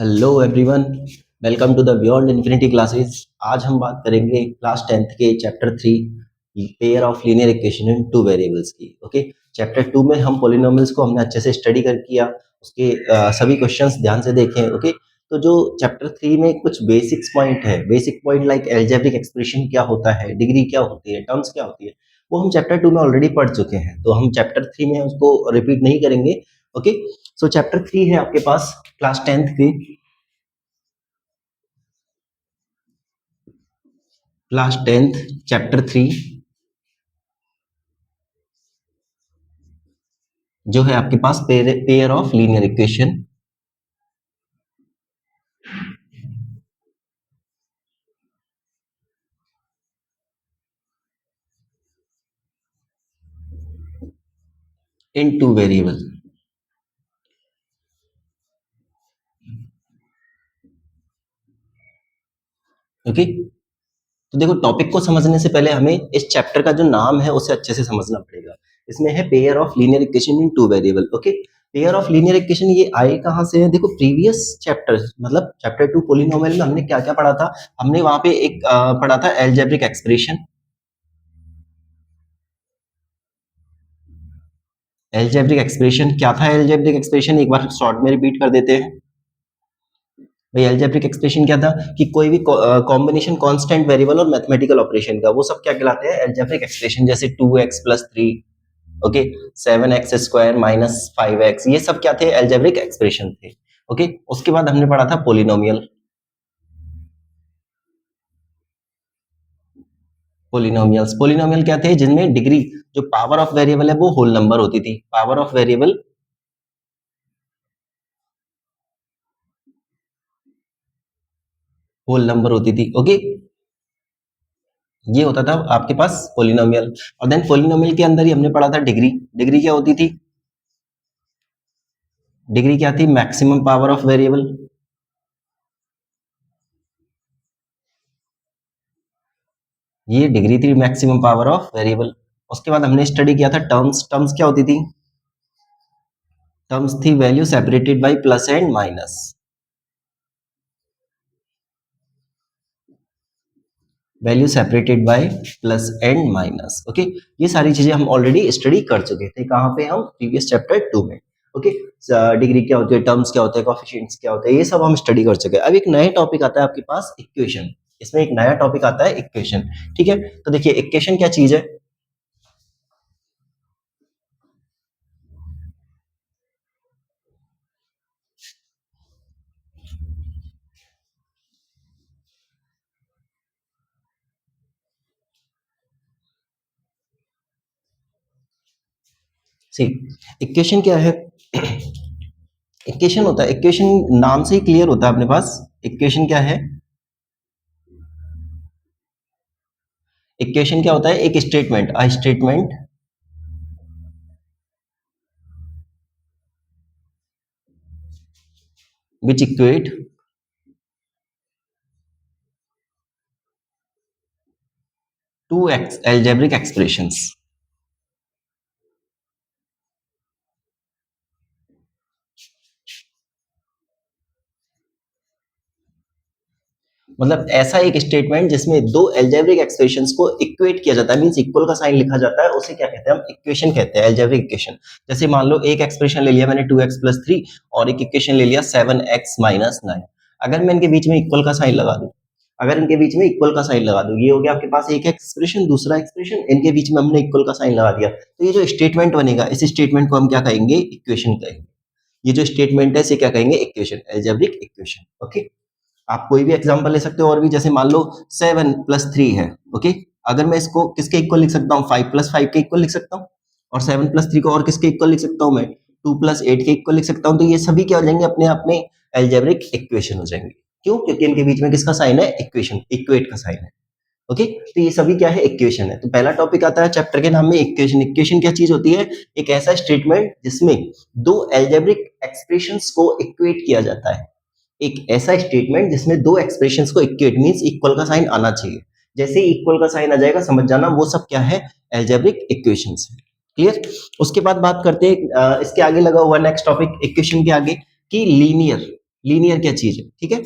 Hello everyone, welcome to the beyond infinity classes. आज हम बात करेंगे क्लास 10th के chapter 3 pair of linear equation in two variables की। ओके, चैप्टर 2 में हम पॉलिनोमियल्स को हमने अच्छे से स्टडी कर किया, उसके सभी क्वेश्चंस ध्यान से देखें। ओके, तो जो चैप्टर 3 में कुछ बेसिक्स पॉइंट है, basic point like algebraic expression क्या होता है, डिग्री क्या होती है, टर्म्स क्या होती है, वो हम चैप्टर 2 में ऑलरेडी पढ़ चुके हैं, तो हम चैप्टर 3 में उसको रिपीट नहीं करेंगे। ओके, सो चैप्टर 3 है आपके पास क्लास 10th की क्लास 10th चैप्टर 3 जो है आपके पास pair of linear equation in two variable. Okay, तो देखो, टॉपिक को समझने से पहले हमें इस चैप्टर का जो नाम है उसे अच्छे से समझना पड़ेगा। इसमें है pair of linear equation in two variable. Okay, pair of linear equation ये आए कहाँ से है? देखो, प्रीवियस चैप्टर मतलब चैप्टर 2 पॉलिनोमियल में हमने क्या क्या पढ़ा था। हमने वहां पे एक पढ़ा था एल्जेब्रिक एक्सप्रेशन। एल्जेब्रिक एक्सप्रेशन क्या था? एल्जेब्रिक एक्सप्रेशन एक बार शॉर्ट में रिपीट कर देते हैं। भाई, एल्जेब्रिक एक्सप्रेशन क्या था कि कोई भी कॉम्बिनेशन कांस्टेंट वेरिएबल और मैथमेटिकल ऑपरेशन का, वो सब क्या कहलाते हैं? Algebraic expression. जैसे 2x + 3, ओके, 7x² - 5x, ये सब क्या थे? एल्जेब्रिक एक्सप्रेशन थे। ओके, उसके बाद हमने पढ़ा था पोलिनोमियल। पोलिनोमियल्स, पोलिनोमियल क्या थे? जिनमें डिग्री, जो पावर ऑफ वेरिएबल है वो होल नंबर होती थी। Power of variable whole number होती थी। ओके, ये होता था आपके पास पोलिनोमियल। और देन पोलिनोमियल के अंदर ही हमने पढ़ा था डिग्री। डिग्री क्या होती थी? डिग्री क्या थी? Maximum power of variable. ये डिग्री थी मैक्सिमम पावर ऑफ वेरिएबल। उसके बाद हमने स्टडी किया था टर्म्स। टर्म्स क्या होती थी? टर्म्स थी value separated by plus and minus. Value separated by plus and minus. Okay, ये सारी चीजें हम ऑलरेडी स्टडी कर चुके थे। कहाँ पे? हम प्रीवियस चैप्टर 2 में। ओके, डिग्री क्या होती है, टर्म्स क्या होते हैं, कोएफिशिएंट्स क्या होते हैं, ये सब हम स्टडी कर चुके हैं। अब एक नया टॉपिक आता है आपके पास, इक्वेशन। इसमें एक नया टॉपिक आता है इक्वेशन। ठीक है, तो देखिए इक्वेशन क्या चीज है। सी, इक्वेशन क्या है? इक्वेशन होता है, इक्वेशन नाम से ही क्लियर होता है अपने पास। इक्वेशन क्या है? इक्वेशन क्या होता है? एक statement, a statement which equate two algebraic expressions। मतलब ऐसा एक स्टेटमेंट जिसमें दो एल्जेब्रिक एक्सप्रेशंस को इक्वेट किया जाता है, मींस इक्वल का साइन लिखा जाता है, उसे क्या कहते हैं? हम इक्वेशन कहते हैं, एल्जेब्रिक इक्वेशन। जैसे मान लो एक एक्सप्रेशन ले लिया मैंने 2x + 3 और एक इक्वेशन ले लिया 7x - 9। अगर मैं इनके बीच में इक्वल का साइन लगा दूं, अगर इनके बीच में इक्वल का साइन लगा दूं, ये हो गया आपके पास एक एक्सप्रेशन, दूसरा एक्सप्रेशन, इनके बीच में हमने इक्वल का साइन लगा दिया, तो ये जो स्टेटमेंट बनेगा, इस स्टेटमेंट को हम क्या कहेंगे? इक्वेशन कहेंगे। ये जो स्टेटमेंट है इसे क्या कहेंगे? Equation, algebraic equation. ओके, आप कोई भी एग्जांपल ले सकते हो और भी। जैसे मान लो 7 + 3 है। ओके, अगर मैं इसको किसके इक्वल लिख सकता हूँ? 5 + 5 के इक्वल लिख सकता हूँ। और 7 + 3 को और किसके इक्वल लिख सकता हूँ? मैं 2 + 8 के इक्वल लिख सकता हूँ। तो ये सभी क्या हो जाएंगे? अपने आप में एल्जेब्रिक इक्वेशन हो जाएंगे। क्यों? क्योंकि इनके बीच में किसका साइन है? इक्वेशन, इक्वेट का साइन है। ओके, तो ये सभी क्या है? इक्वेशन है। तो पहला टॉपिक आता है चैप्टर के नाम में, इक्वेशन। इक्वेशन क्या चीज होती है? एक ऐसा स्टेटमेंट जिसमें दो एल्जेब्रिक एक्सप्रेशंस को इक्वेट किया जाता है। एक ऐसा स्टेटमेंट जिसमें दो एक्सप्रेशंस को इक्वेट, मींस इक्वल का साइन आना चाहिए। जैसे ही इक्वल का साइन आ जाएगा, समझ जाना वो सब क्या है? एल्जेब्रिक इक्वेशंस है। क्लियर? उसके बाद बात करते हैं इसके आगे लगा हुआ नेक्स्ट टॉपिक, इक्वेशन के आगे, कि लीनियर। लीनियर क्या चीज है, ठीक है।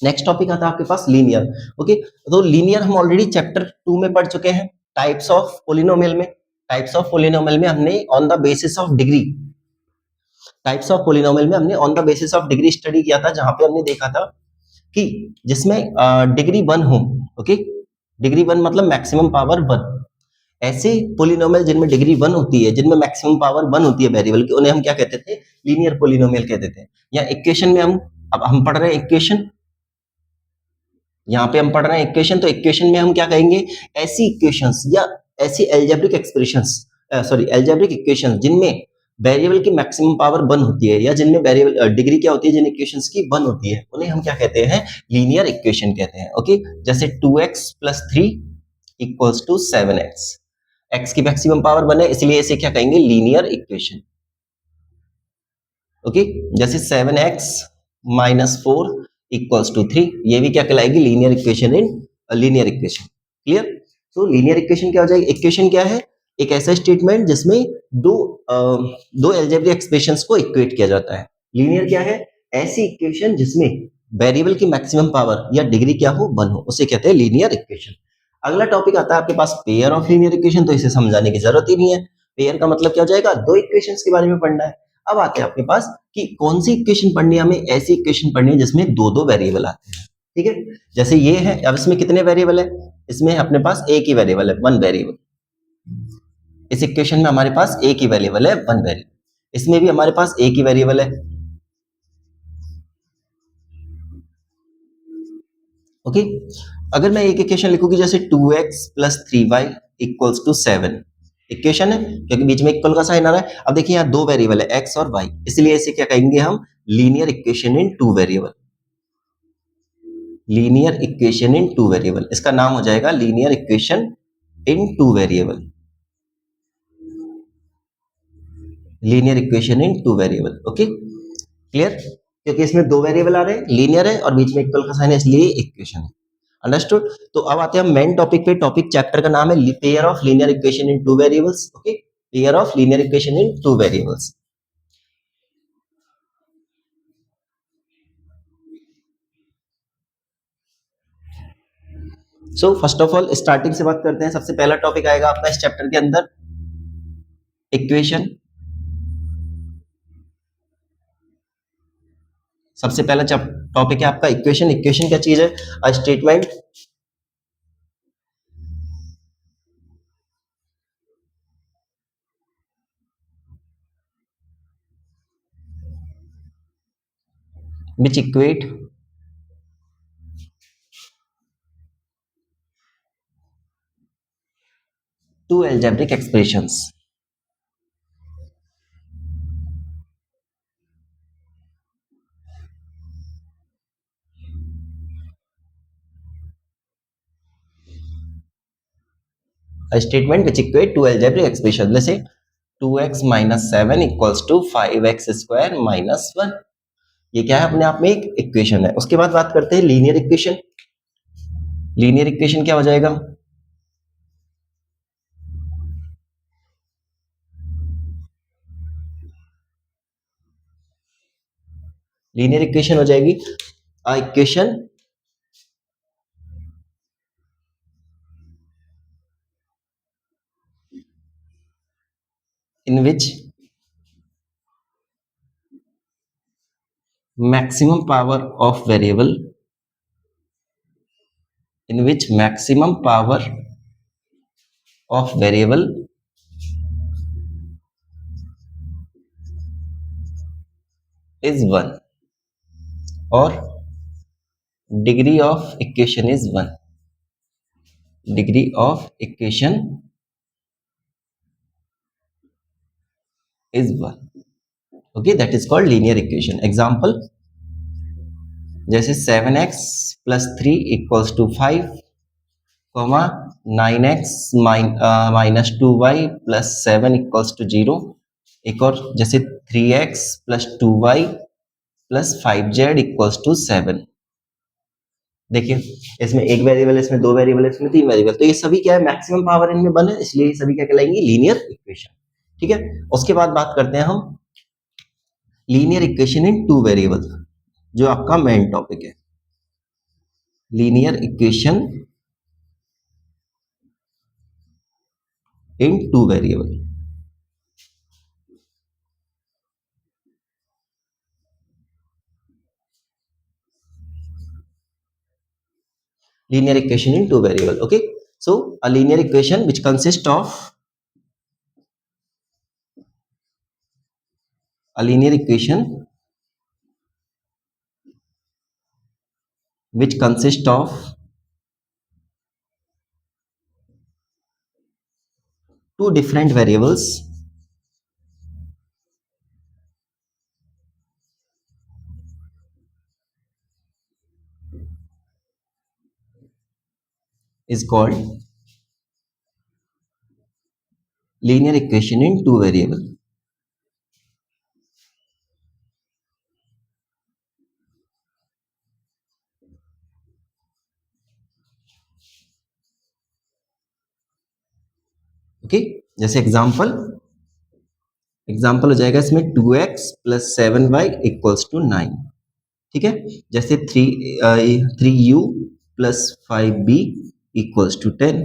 नेक्स्ट टॉपिक आता है आपके पास लीनियर। ओके, तो लीनियर हम ऑलरेडी चैप्टर 2 में पढ़ चुके हैं, टाइप्स ऑफ पोलिनोमियल में। टाइप्स ऑफ पोलिनोमियल में हमने on the basis of degree, types of polynomial में हमने on the basis of degree study किया था, जहां पे हमने देखा था कि जिसमें डिग्री 1 हो, ओके, डिग्री 1 मतलब मैक्सिमम पावर 1, ऐसे पोलिनोमियल जिनमें डिग्री 1 होती है, जिनमें मैक्सिमम पावर 1 होती है वेरिएबल की, उन्हें हम क्या कहते थे, लीनियर पोलिनोमियल कहते थे। या इक्वेशन में अब हम पढ़ रहे हैं इक्वेशन, यहाँ पे हम पढ़ रहे हैं इक्वेशन, तो इक्वेशन में हम क्या कहेंगे, ऐसी इक्वेशंस या ऐसी algebraic expressions, sorry algebraic equations जिनमें वेरिएबल की मैक्सिमम पावर 1 होती है, या जिनमें वेरिएबल डिग्री क्या होती है, जिन इक्वेशंस की 1 होती है, उन्हें हम क्या कहते हैं, लीनियर इक्वेशन कहते हैं। ओके, जैसे 2x + 3 = 7x, x की मैक्सिमम पावर 1 है, इसलिए इसे क्या कहेंगे, लीनियर इक्वेशन। ओके, जैसे 7x - 4 = 3, ये भी क्या कहलाएगी, linear equation in linear equation. Clear. तो लीनियर इक्वेशन क्या हो जाएगी, इक्वेशन क्या है, एक ऐसा स्टेटमेंट जिसमें दो एल्जेब्रिक एक्सप्रेशंस को इक्वेट किया जाता है। लीनियर क्या है, ऐसी इक्वेशन जिसमें वेरिएबल की मैक्सिमम पावर या डिग्री क्या हो, 1 हो, उसे कहते हैं लीनियर इक्वेशन। अगला टॉपिक आता है आपके पास पेयर ऑफ लीनियर इक्वेशन, तो इसे समझाने की जरूरत ही नहीं है। पेयर का मतलब क्या हो जाएगा, दो इक्वेशंस के बारे में पढ़ना है। अब आते हैं आपके पास कि कौन सी इक्वेशन पढ़नी है, हमें ऐसी इक्वेशन पढ़नी है जिसमें दो वेरिएबल आते हैं, ठीक है। जैसे ये है, अब इसमें कितने वेरिएबल है, इसमें अपने पास एक ही वेरिएबल है, 1 वेरिएबल। इस इक्वेशन में हमारे पास एक ही वेरिएबल है, 1 वेरिएबल। इसमें भी हमारे पास एक ही वेरिएबल है। ओके, अगर मैं एक इक्वेशन लिखूंगी जैसे 2x + 3y = 7, इक्वेशन है क्योंकि बीच में इक्वल का साइन आ रहा है। अब देखिए यहाँ दो वेरिएबल है, x और y, इसलिए इसे क्या कहेंगे हम, लीनियर इक्वेशन इन 2 वेरिएबल। लीनियर इक्वेशन इन 2 वेरिएबल, इसका नाम हो जाएगा लीनियर इक्वेशन इन 2 वेरिएबल। लीनियर इक्वेशन इन 2 वेरिएबल। ओके, क्लियर, क्योंकि इसमें दो वेरिएबल आ रहे हैं, लीनियर है और बीच में इक्वल का साइन है, इसलिए इक्वेशन है। अंडरस्टूड। तो अब आते हैं हम मेन टॉपिक पे। टॉपिक चैप्टर का नाम है pair of linear equation in 2 variables. Okay, pair of linear equation in 2 variables. So first of all starting से बात करते हैं। सबसे पहला टॉपिक आएगा आपका इस चैप्टर के अंदर, इक्वेशन। सबसे पहला टॉपिक है आपका इक्वेशन। इक्वेशन क्या चीज है, a statement which equate two algebraic expressions. A statement which equate two algebraic expressions, जैसे 2x - 7 = 5x² - 1, ये क्या है, अपने आप में एक इक्वेशन है। उसके बाद बात करते हैं लीनियर इक्वेशन। लीनियर इक्वेशन क्या हो जाएगा, लीनियर इक्वेशन हो जाएगी अ equation in which maximum power of variable is 1 और degree of equation is 1. Degree of equation is 1. Okay, that is called linear equation. Example, जैसे 7x + 3 = 5, 9x - 2y + 7 = 0। एक और जैसे 3x + 2y + 5z = 7। देखिए, इसमें एक वेरिएबल है, इसमें दो वेरिएबल है, इसमें तीन वेरिएबल, तो ये सभी क्या है, मैक्सिमम पावर इनमें 1 है, इसलिए ये सभी क्या कहलाएंगे, लीनियर इक्वेशन। ठीक है, उसके बाद बात करते हैं हम लीनियर इक्वेशन इन 2 वेरिएबल। जो आपका मेन टॉपिक है, linear equation in two variable. linear equation in two variable. Okay, so a linear equation which consists of a linear equation which consists of two different variables is called linear equation in two variable. Okay, जैसे example हो जाएगा इसमें 2x plus 7y equals to 9। ठीक है, जैसे 3u plus 5b equals to 10।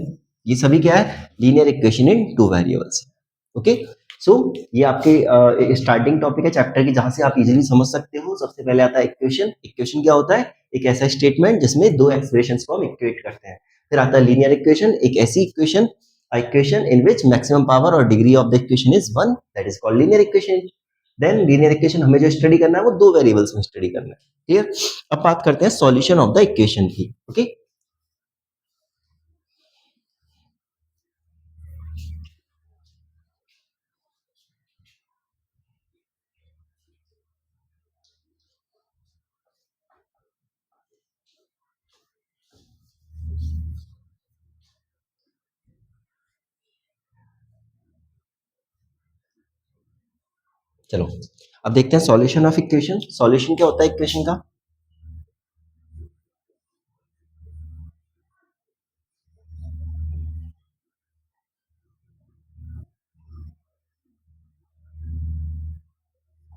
ये सभी क्या है, linear equation in two variables. Okay, so ये आपके स्टार्टिंग टॉपिक है चैप्टर की, जहां से आप इजीली समझ सकते हो। सबसे पहले आता है इक्वेशन। इक्वेशन क्या होता है, एक ऐसा स्टेटमेंट जिसमें दो एक्सप्रेशंस को हम इक्वेट करते हैं। फिर आता है लीनियर इक्वेशन, एक ऐसी equation in which maximum power or degree of the equation is 1, that is called linear equation. Then linear equation हमें जो स्टडी करना है वो दो वेरिएबल्स में स्टडी करना है। क्लियर? अब बात करते हैं सॉल्यूशन ऑफ द इक्वेशन की। ओके, चलो अब देखते हैं सॉल्यूशन ऑफ इक्वेशन। सॉल्यूशन क्या होता है इक्वेशन का?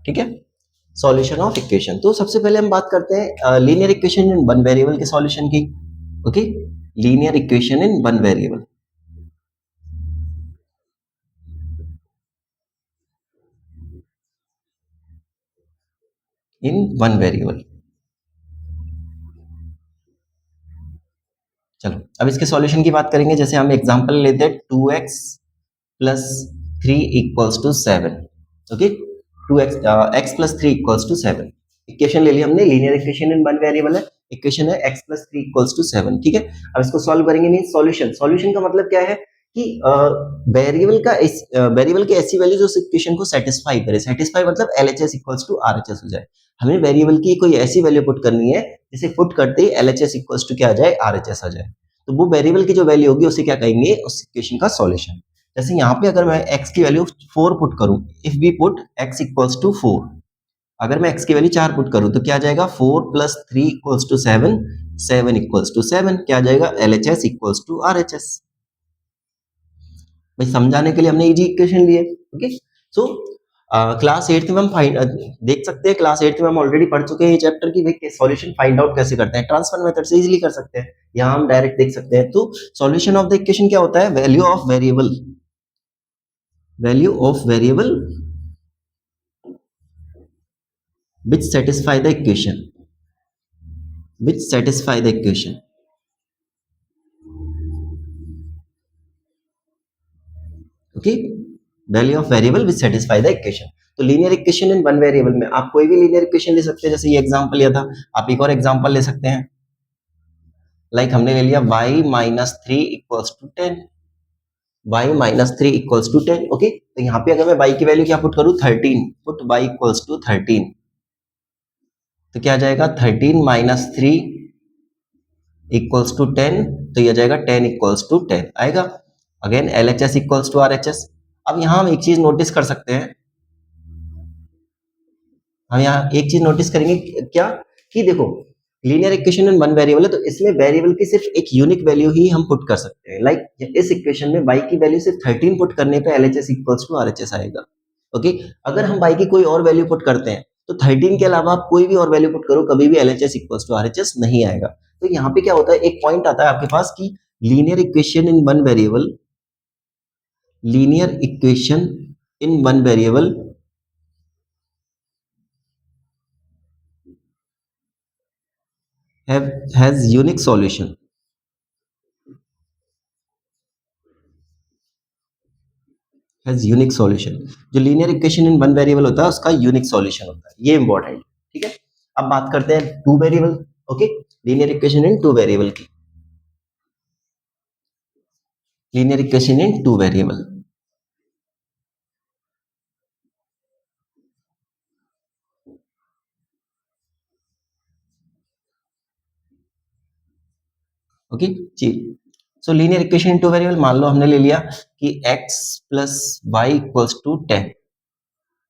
ठीक है, सॉल्यूशन ऑफ इक्वेशन। तो सबसे पहले हम बात करते हैं linear equation in one variable के सॉल्यूशन की। Okay, linear equation in one variable. In one variable. चलो अब इसके सॉल्यूशन की बात करेंगे। जैसे हम एग्जांपल लेते हैं 2x plus 3 equals to 7। Okay, 2x plus 3 equals to 7 equation ले ली हमने। Linear equation in one variable है, इक्वेशन है x प्लस 3 इक्वल्स टू 7। ठीक है, अब इसको सॉल्व करेंगे। मीन सॉल्यूशन, सॉल्यूशन का मतलब क्या है कि वेरिएबल की ऐसी वैल्यू जो इस इक्वेशन को सेटिस्फाई करे। सेटिस्फाई मतलब LHS इक्वल्स टू RHS हो जाए। हमें वेरिएबल की कोई ऐसी वैल्यू पुट करनी है जिसे पुट करते ही LHS इक्वल्स टू क्या आ जाए, RHS आ जाए। तो वो वेरिएबल की जो वैल्यू होगी उसे क्या कहेंगे, उस इक्वेशन का सॉल्यूशन। जैसे यहाँ पे अगर मैं x की वैल्यू 4 पुट करूं, if we put x equals to 4, अगर मैं x की वैल्यू 4 पुट करूं तो क्या आ जाएगा, 4 plus 3 equals to 7, 7 equals to 7 क्या आ जाएगा, LHS इक्वल्स टू RHS। भाई समझाने के लिए हमने इजी इक्वेशन लिए। ओके, सो क्लास 8th में हम देख सकते हैं, क्लास 8th में हम ऑलरेडी पढ़ चुके हैं ये चैप्टर की भाई सॉल्यूशन फाइंड आउट कैसे करते हैं। ट्रांसफर मेथड से इजीली कर सकते हैं, यहाँ हम डायरेक्ट देख सकते हैं। तो सॉल्यूशन ऑफ द इक्वेशन क्या होता है, value of variable, value of variable which satisfy the equation, which satisfy the equation। Okay, value of variable which satisfy the equation. तो linear equation in one variable में आप कोई भी linear equation ले सकते हैं। जैसे ये एग्जांपल लिया था, आप एक और एग्जांपल ले सकते हैं। लाइक हमने ले लिया y minus 3 equals to 10, y minus 3 equals to 10। Okay, तो यहाँ पे अगर मैं y की वैल्यू क्या पुट करूँ, 13, पुट y इक्वल्स टू 13, तो क्या आ जाएगा, 13 माइनस 3 इक्वल्स टू 10, तो ये आ जाएगा 10 इक्वल्स टू 10 आएगा। Again LHS equals to RHS। अब यहाँ हम एक चीज नोटिस कर सकते हैं, हम यहाँ एक चीज नोटिस करेंगे क्या, कि देखो linear equation in one variable है, तो इसमें वेरिएबल की सिर्फ एक यूनिक वैल्यू ही हम पुट कर सकते हैं। लाइक इस इक्वेशन में y की वैल्यू सिर्फ 13 पुट करने पे LHS इक्वल्स टू RHS आएगा। ओके, अगर हम y की कोई और वैल्यू पुट करते हैं तो 13 के अलावा आप कोई भी और वैल्यू पुट करो, कभी भी LHS इक्वल्स टू RHS नहीं आएगा। तो यहाँ पे क्या होता है, एक पॉइंट आता है आपके पास कि linear equation in one variable, linear equation in one variable has unique solution, has unique solution. जो linear equation in one variable होता है उसका यूनिक सॉल्यूशन होता है, ये इंपॉर्टेंट, ठीक है। अब बात करते हैं two variable, okay, linear equation in two variable की, linear equation in two variable. Okay जी। So linear equation in two variable, मान लो हमने ले लिया कि x plus Y equals to 10,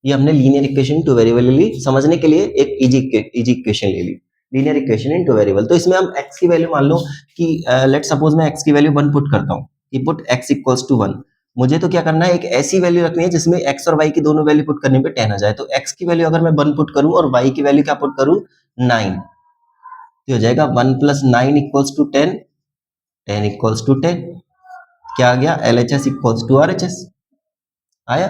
ये हमने लीनियर इक्वेशन टू वेरिएबल ले ली, समझने के लिए एक इजी इक्वेशन ले ली, linear equation in two variable. तो इसमें हम x की वैल्यू मान लो कि लेट सपोज मैं x की वैल्यू 1 पुट करता हूँ, कि पुट x इक्वल्स टू 1। मुझे तो क्या करना है, एक ऐसी वैल्यू रखनी है जिसमें x और y की दोनों वैल्यू पुट करने पे 10 आ जाए। तो x की वैल्यू अगर मैं 1 पुट करूं और y की वैल्यू क्या पुट करूं, 9, तो हो जाएगा 1 plus 9 equals to 10, 10 equals to 10, क्या आ गया, LHS इक्वल्स टू RHS आया।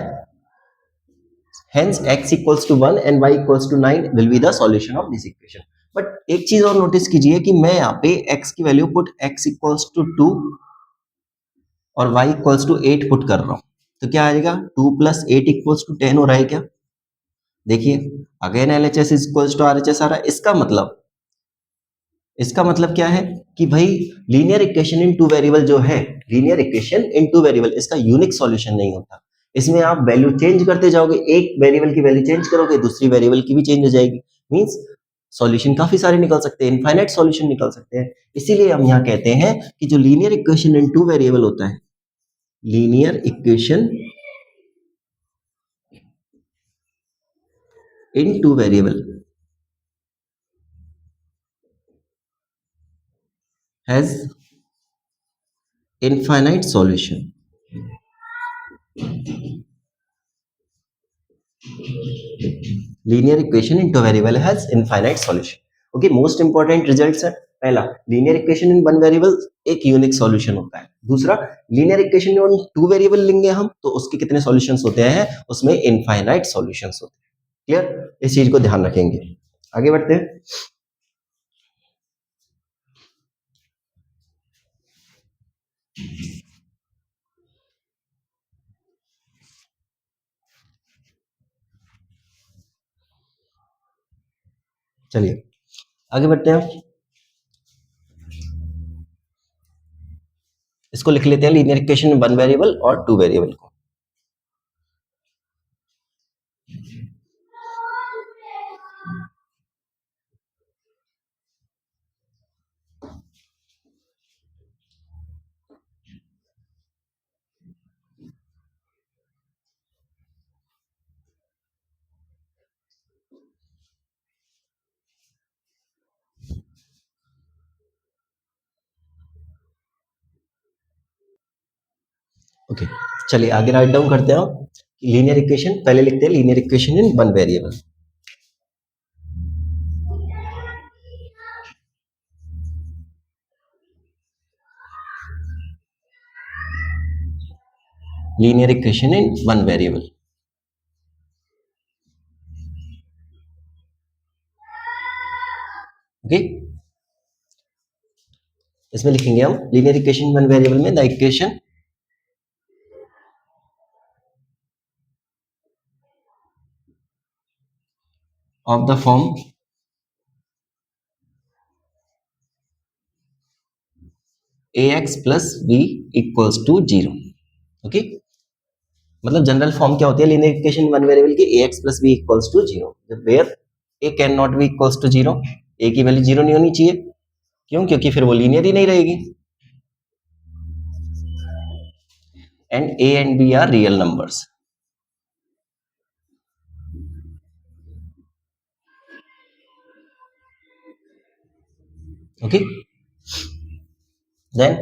Hence x equals to 1 and y equals to 9 will be the solution of this equation. But एक चीज और नोटिस कीजिए कि मैं यहाँ पे x की value put x equals to 2 और y equals to 8 पुट कर रहा हूँ, तो क्या आएगा, 2 प्लस 8 इक्वल्स टू 10 हो रहा है क्या, देखिए again LHS equals to RHS आ रहा है। इसका मतलब क्या है कि भाई linear equation in two variable जो है, linear equation in two variable, इसका यूनिक सॉल्यूशन नहीं होता। इसमें आप वैल्यू चेंज करते जाओगे, एक वेरिएबल की वैल्यू चेंज करोगे दूसरी वेरिएबल की भी चेंज हो जाएगी, मींस सॉल्यूशन काफी सारे निकल सकते हैं, इनफाइनाइट सॉल्यूशन निकल सकते हैं। इसीलिए हम यहाँ कहते हैं कि जो linear equation in two variable होता है, linear equation in two variable has infinite solution. Linear equation in two variable has infinite solution. Okay, most important results है, पहला linear equation in one variable एक यूनिक सॉल्यूशन होता है, दूसरा linear equation in two variable लेंगे हम तो उसके कितने सॉल्यूशंस होते हैं, उसमें इनफाइनाइट सॉल्यूशंस होते हैं। क्लियर, इस चीज को ध्यान रखेंगे। आगे बढ़ते हैं। चलिए आगे बढ़ते हैं, इसको लिख लेते हैं linear equation in one variable और टू वेरिएबल को। ओके चलिए आगे राइट डाउन करते हैं। लीनियर इक्वेशन पहले लिखते हैं, linear equation in one variable. Linear equation in one variable, okay. इसमें लिखेंगे हम लीनियर इक्वेशन वन वेरिएबल में the equation of the form ax plus B equals to 0, ओके। मतलब जनरल फॉर्म क्या होती है लीनियर इक्वेशन वन वेरिएबल की, ax plus B equals to 0, where a can not be equals to 0, a की value 0 नहीं होनी चाहिए, क्यों, क्योंकि फिर वो लीनियर ही नहीं रहेगी। And a and b are real numbers, okay. Then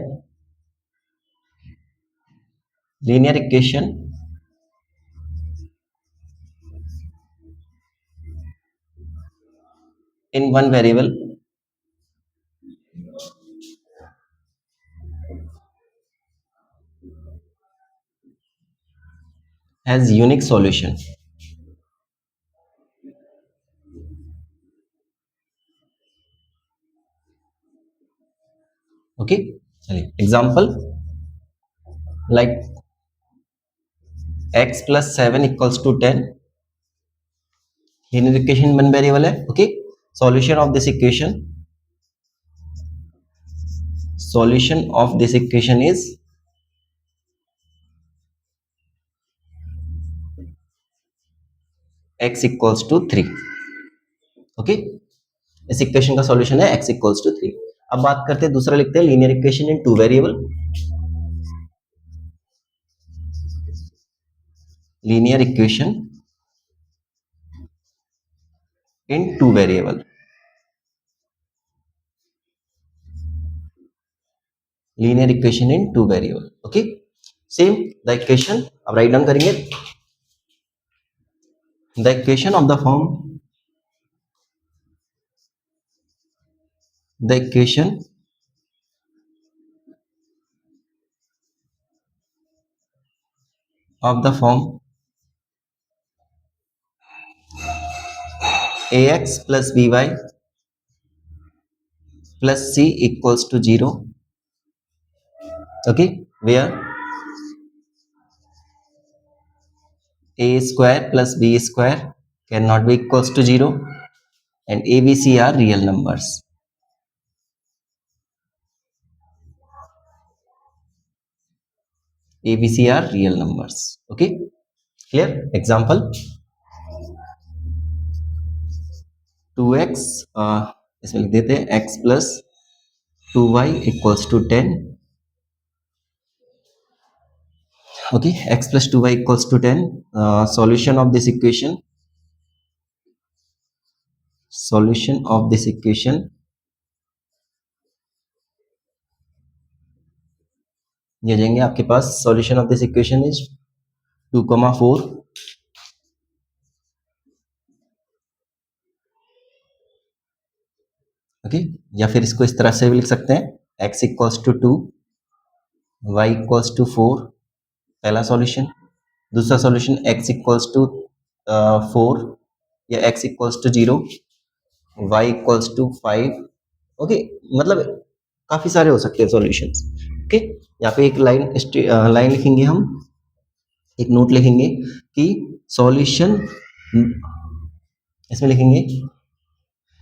linear equation in one variable has unique solution. Okay, चलिए example like x plus 7 equals to 10. linear equation one variable है. Okay, solution of this equation is x equals to 3. Okay, इस equation का solution है x equals to 3. अब बात करते हैं दूसरा, लिखते हैं linear equation in two variable. Linear equation in two variable. Linear equation in two variable. Okay, same the equation अब राइट डाउन करेंगे. The equation of the form, the equation of the form ax plus by plus c equals to 0. Okay, where a square plus b square cannot be equals to 0 and a, b, c are real numbers. a, b, c are real numbers. Okay, clear? Example 2x, इसमें लिख देते हैं x plus 2y equals to 10. Okay, x plus 2y equals to 10. Solution of this equation, ये जाएंगे आपके पास. Solution of this equation is 2,4. Okay, या फिर इसको इस तरह से भी लिख सकते हैं x equals to 2, y equals to 4, पहला सॉल्यूशन. दूसरा सॉल्यूशन x इक्वल्स टू 4 या x equals to 0, y equals to 5. Okay, मतलब काफी सारे हो सकते हैं सॉल्यूशंस. ओके, यहाँ पे एक लाइन लिखेंगे हम, एक नोट लिखेंगे कि सॉल्यूशन, इसमें लिखेंगे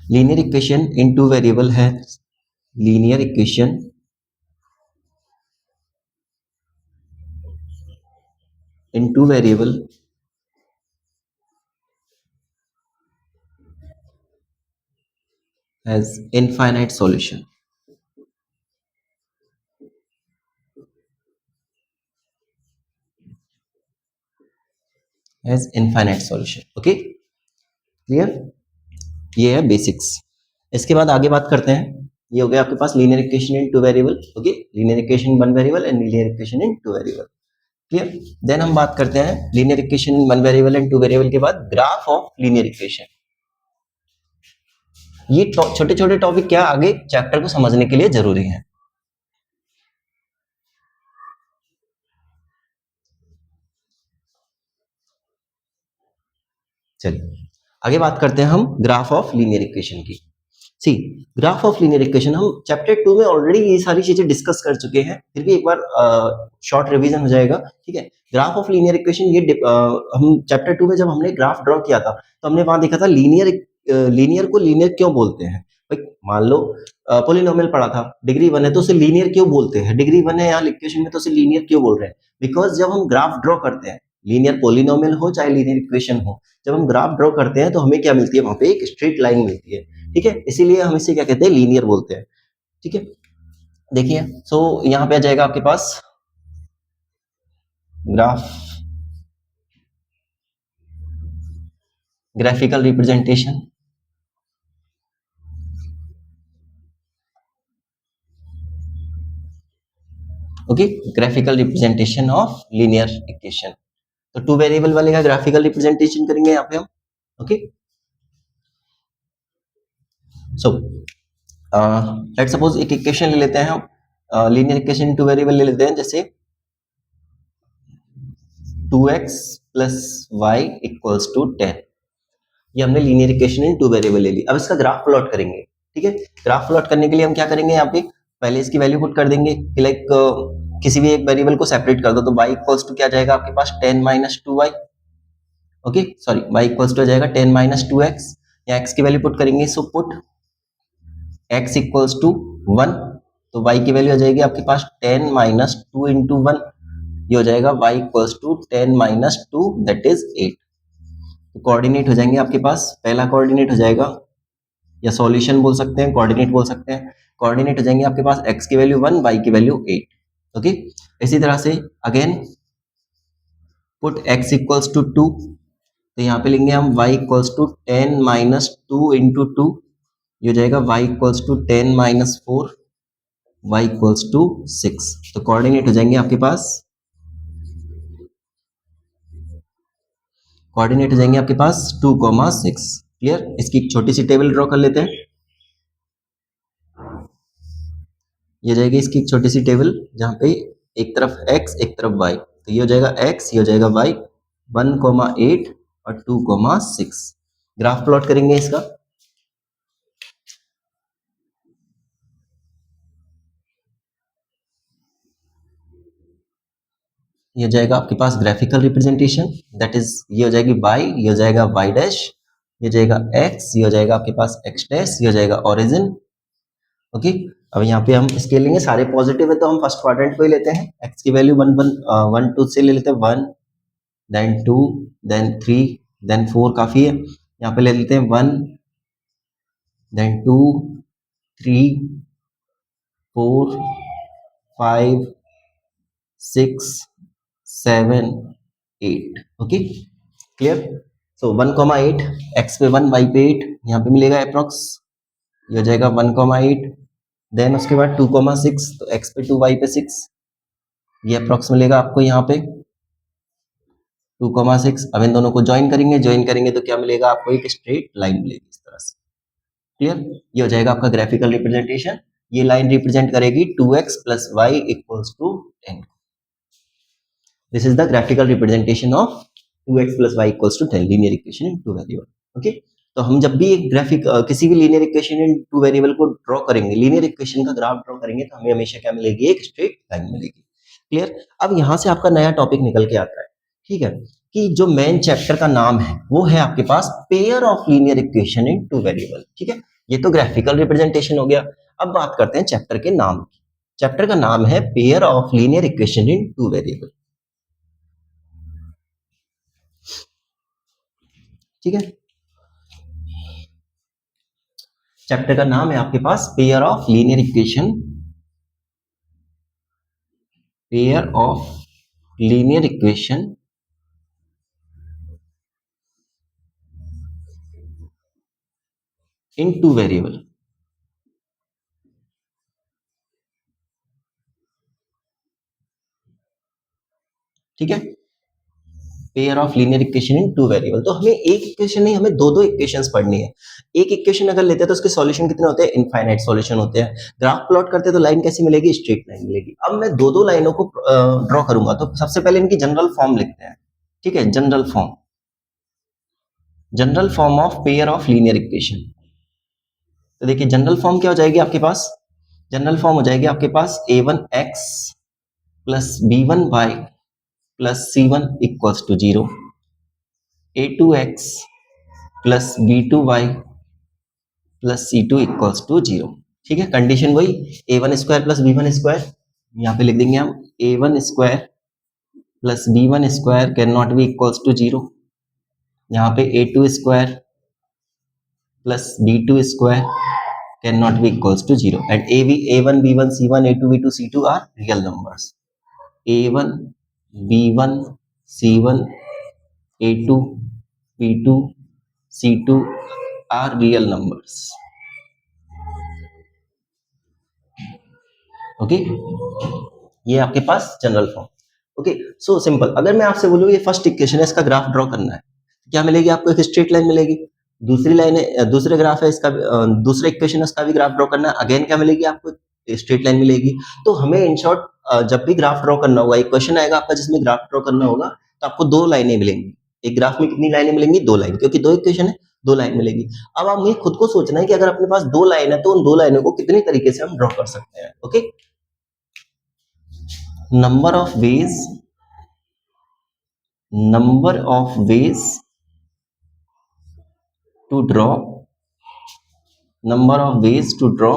linear equation in two variable है. Linear equation in two variable has infinite solution. Has infinite solution. Okay, clear? ये है बेसिक्स. इसके बाद आगे बात करते हैं. ये हो गया आपके पास linear equation in two variable. Okay, linear equation in one variable and linear equation in two variable. Clear? Then हम बात करते हैं linear equation in one variable and two variable के बाद ग्राफ ऑफ लीनियर इक्वेशन. ये छोटे छोटे topic क्या आगे चैप्टर को समझने के लिए जरूरी है. चलिए आगे बात करते हैं हम ग्राफ ऑफ लीनियर इक्वेशन की. सी, ग्राफ ऑफ लीनियर इक्वेशन हम चैप्टर 2 में ऑलरेडी ये सारी चीजें डिस्कस कर चुके हैं, फिर भी एक बार शॉर्ट रिवीजन हो जाएगा. ठीक है, ग्राफ ऑफ लीनियर इक्वेशन ये हम चैप्टर 2 में जब हमने ग्राफ ड्रॉ किया था तो हमने वहां देखा था लीनियर को लीनियर क्यों बोलते हैं. भाई मान लो पोलिनोमियल पढ़ा था, डिग्री 1 है तो उसे लीनियर क्यों बोलते हैं. डिग्री 1 है यहाँ इक्वेशन में तो उसे लीनियर क्यों बोल रहे हैं. बिकॉज जब हम ग्राफ ड्रॉ करते हैं, लीनियर पोलिनोमियल हो चाहे लीनियर इक्वेशन हो, जब हम ग्राफ ड्रॉ करते हैं तो हमें क्या मिलती है, वहां पे एक स्ट्रेट लाइन मिलती है. ठीक है, इसीलिए हम इसे क्या कहते हैं, लीनियर बोलते हैं. ठीक है, देखिए सो यहाँ पे आ जाएगा आपके पास graphical representation. Okay, graphical representation of linear equation. तो टू वेरिएबल वाले का ग्राफिकल रिप्रेजेंटेशन करेंगे यहाँ पे हम. ओके, सो लेट्स सपोज एक इक्वेशन ले लेते हैं हम, linear equation in two variable ले लेते हैं, जैसे 2x plus Y equals to 10। ये हमने linear equation in two variable ले ली। अब इसका ग्राफ प्लॉट करेंगे, ठीक है। ग्राफ प्लॉट करने के लिए हम क्या करेंगे, यहाँ पे पहले इसकी वैल्यू पुट कर देंगे कि लाइक किसी भी एक वेरिएबल को सेपरेट कर दो, तो y इक्वल्स टू क्या जाएगा आपके पास 10 minus 2y, okay sorry y equals to आ जाएगा 10 माइनस 2x, या x की वैल्यू पुट करेंगे, so put x equals to 1, तो y की वैल्यू आ जाएगी आपके पास 10 माइनस 2 इंटू 1, ये हो जाएगा y equals to 10 minus 2 that is 8। तो कोऑर्डिनेट हो जाएंगे आपके पास, पहला कोऑर्डिनेट हो जाएगा, या सॉल्यूशन बोल सकते हैं, कोऑर्डिनेट बोल सकते हैं, कोऑर्डिनेट हो जाएंगे आपके पास x की वैल्यू 1, y की वैल्यू 8, ओके। इसी तरह से again put x equals to 2, तो यहाँ पे लेंगे हम y equals to 10 minus 2 into 2, ये हो जाएगा y equals to 10 minus 4, y equals to 6। तो कोऑर्डिनेट हो जाएंगे आपके पास, कोऑर्डिनेट हो जाएंगे आपके पास 2,6। क्लियर। इसकी एक छोटी सी टेबल ड्रॉ कर लेते हैं, ये जाएगी इसकी एक छोटी सी टेबल जहां पे एक तरफ x एक तरफ y, तो ये हो जाएगा x, ये हो जाएगा y, 1,8 और 2,6। ग्राफ प्लॉट करेंगे इसका, ये हो जाएगा आपके पास ग्राफिकल रिप्रेजेंटेशन, दैट इज ये हो जाएगी y, ये हो जाएगा y डैश, ये हो जाएगा x, ये हो जाएगा आपके पास x डैश, ये हो जाएगा ओरिजिन, ओके। अब यहाँ पे हम स्केल लेंगे, सारे पॉजिटिव है तो हम फर्स्ट क्वाड्रेंट को ही लेते हैं, x की वैल्यू 1 2 से ले लेते हैं, 1 देन 2 देन 3 देन 4 काफी है, यहाँ पे ले लेते हैं 1 देन 2 3 4 5 6 7 8, ओके क्लियर। सो 1,8, x पे 1 y पे 8, यहाँ पे मिलेगा अप्रोक्स, ये हो जाएगा 1,8, देन उसके बाद 2,6, तो x पे 2 y पे 6, ये अप्रोक्स मिलेगा आपको यहाँ पे 2,6। अब इन दोनों को ज्वाइन करेंगे तो क्या मिलेगा आपको, एक स्ट्रेट लाइन मिलेगी इस तरह से। क्लियर। ये हो जाएगा आपका ग्राफिकल रिप्रेजेंटेशन, ये लाइन रिप्रेजेंट करेगी 2x plus Y equals to 10। This is the graphical representation of 2x plus Y equals to 10 linear equation in two variable, okay. तो हम जब भी एक ग्राफिक किसी भी linear equation in two variable को ड्रॉ करेंगे, लीनियर इक्वेशन का ग्राफ ड्रॉ करेंगे, तो हमें हमेशा क्या मिलेगी, एक स्ट्रेट लाइन मिलेगी। क्लियर। अब यहाँ से आपका नया टॉपिक निकल के आता है, ठीक है, कि जो मेन चैप्टर का नाम है वो है आपके पास pair of linear equation in two variable, ठीक है। ये तो ग्राफिकल रिप्रेजेंटेशन हो गया। अब बात करते हैं चैप्टर के नाम की। चैप्टर का नाम है pair of linear equation in two variable, ठीक है। चैप्टर का नाम है आपके पास pair of linear equation, pair of linear equation in two variable, ठीक है। Pair of linear equation in two variable, तो हमें एक इक्वेशन नहीं, हमें दो दो इक्वेशंस पढ़नी है। एक इक्वेशन अगर लेते हैं तो उसके सॉल्यूशन कितने होते हैं, इनफाइनाइट सॉल्यूशन होते हैं। ग्राफ प्लॉट करते हैं तो लाइन कैसी मिलेगी, स्ट्रेट लाइन मिलेगी। अब मैं दो दो लाइनों को ड्रॉ करूंगा, तो सबसे पहले इनकी जनरल फॉर्म लिखते हैं, ठीक है। General form of pair of linear equation, तो देखिए जनरल फॉर्म क्या हो जाएगी आपके पास, जनरल फॉर्म हो जाएगी आपके पास a1x plus b1y plus c1 equals to 0, a2x plus b2y plus c2 equals to 0, ठीक है। कंडीशन वही a1 square plus b1 square, यहाँ पे लिख देंगे हम a1 square plus b1 square can not be equals to 0, यहाँ पे a2 square plus b2 square can not be equals to 0, and a1 b1 c1 a2 b2 c2 are real numbers, a1 b1 c1 a2 b2 c2 are real numbers, okay. ये आपके पास general form, okay. So simple, अगर मैं आपसे बोलूँ ये first equation है, इसका ग्राफ ड्रॉ करना है, क्या मिलेगी आपको, एक स्ट्रेट लाइन मिलेगी। दूसरी लाइन है, दूसरे ग्राफ है इसका दूसरा इक्वेशन है उसका भी ग्राफ ड्रॉ करना है, अगेन क्या मिलेगी आपको, स्ट्रेट लाइन मिलेगी। तो हमें इन शॉर्ट जब भी ग्राफ ड्रॉ करना होगा, एक क्वेश्चन आएगा आपका जिसमें ग्राफ ड्रॉ करना होगा, तो आपको दो लाइनें मिलेंगी। एक ग्राफ में कितनी लाइनें मिलेंगी, दो लाइन, क्योंकि दो इक्वेशन है, दो लाइन मिलेगी। अब हमें खुद को सोचना है कि अगर अपने पास दो लाइन है तो उन दो लाइनों को कितने तरीके से हम ड्रॉ कर सकते हैं। Okay, number of ways, number of ways to draw, number of ways to draw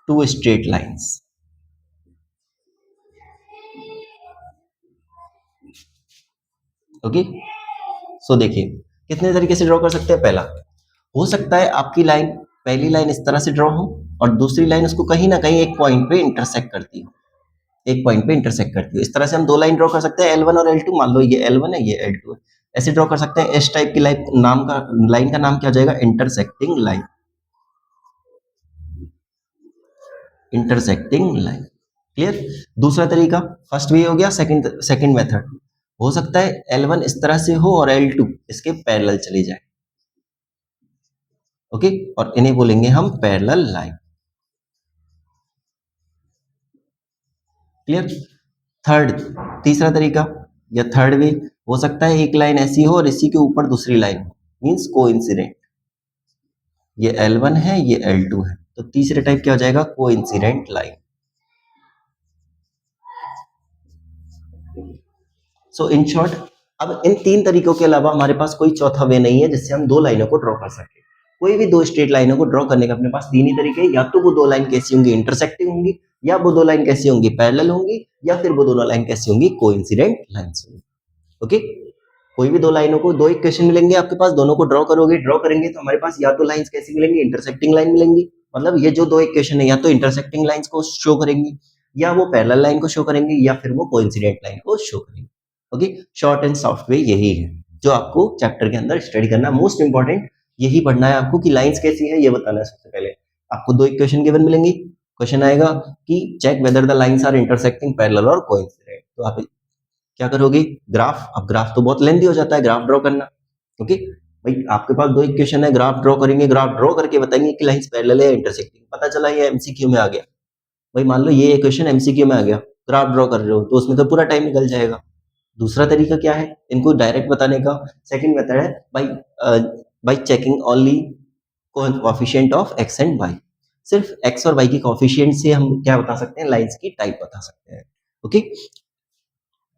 two straight lines. Okay, so देखिए कितने तरीके से ड्रॉ कर सकते हैं। पहला हो सकता है आपकी लाइन, पहली लाइन इस तरह से ड्रॉ हो और दूसरी लाइन उसको कहीं ना कहीं एक पॉइंट पे इंटरसेक्ट करती हो, एक पॉइंट पे इंटरसेक्ट करती है। इस तरह से हम दो लाइन ड्रॉ कर सकते हैं, L1 और L2। मान लो ये L1 है, ये L2 है, ऐसे ड्रॉ कर सकते हैं। इस टाइप की लाइन का नाम क्या हो जाएगा, intersecting line, intersecting line. Clear. दूसरा तरीका, फर्स्ट भी हो गया, सेकंड मेथड हो सकता है L1 इस तरह से हो और L2 इसके पैरेलल चली जाए। ओके, और इन्हें बोलेंगे हम पैरेलल लाइन। क्लियर। तीसरा तरीका या थर्ड वे हो सकता है एक लाइन ऐसी हो और इसी के ऊपर दूसरी लाइन हो, मींस कोइंसिडेंट। ये L1 है, ये L2 है, तो तीसरे टाइप क्या हो जाएगा, coincident line. So in short, अब इन तीन तरीकों के अलावा हमारे पास कोई चौथा वे नहीं है जिससे हम दो लाइनों को ड्रॉ कर सके। कोई भी दो स्ट्रेट लाइनों को ड्रॉ करने का अपने पास तीन ही तरीके हैं, या तो वो दो लाइन कैसी होंगी, इंटरसेक्टिंग होंगी, या वो दो लाइन कैसी होंगी, पैरेलल होंगी, या फिर वो दोनों लाइन कैसी होंगी, कोइंसिडेंट लाइंस होंगी। ओके, कोई भी दो लाइनों को, दो इक्वेशन मिलेंगे आपके पास, दोनों को ड्रॉ करेंगे तो हमारे पास या तो लाइंस कैसी मिलेंगी, इंटरसेक्टिंग लाइन मिलेंगी, मतलब ये जो दो इक्वेशन है या तो इंटरसेक्टिंग लाइंस को शो करेंगी, या वो पैरेलल लाइन को शो करेंगे, या फिर वो कोइंसिडेंट लाइन को शो करेंगे। Okay, short and soft way यही है जो आपको चैप्टर के अंदर स्टडी करना, मोस्ट इंपॉर्टेंट यही पढ़ना है आपको कि लाइंस कैसी है ये बताना है। सबसे पहले आपको दो इक्वेशन गिवन मिलेंगी, क्वेश्चन आएगा कि check whether the lines are intersecting, parallel और कोइंसिडेंट। तो आप क्या करोगे, ग्राफ। अब ग्राफ तो बहुत लेंथी हो जाता है ग्राफ ड्रॉ करना। ओके भाई, आपके पास दो इक्वेशन है, ग्राफ ड्रॉ करेंगे, ग्राफ ड्रॉ करके बताएंगे कि लाइंस पैरेलल है या इंटरसेक्टिंग। पता चला ये एमसीक्यू में आ गया, भाई मान लो ये इक्वेशन एमसीक्यू में आ गया, ग्राफ ड्रॉ कर रहे हो तो उसमें तो पूरा टाइम निकल जाएगा। दूसरा तरीका क्या है इनको डायरेक्ट बताने का, सेकंड मेथड है by checking only coefficient of X and Y. सिर्फ एक्स और वाई की कोएफिशिएंट से हम क्या बता सकते हैं, लाइंस की टाइप बता सकते हैं। ओके,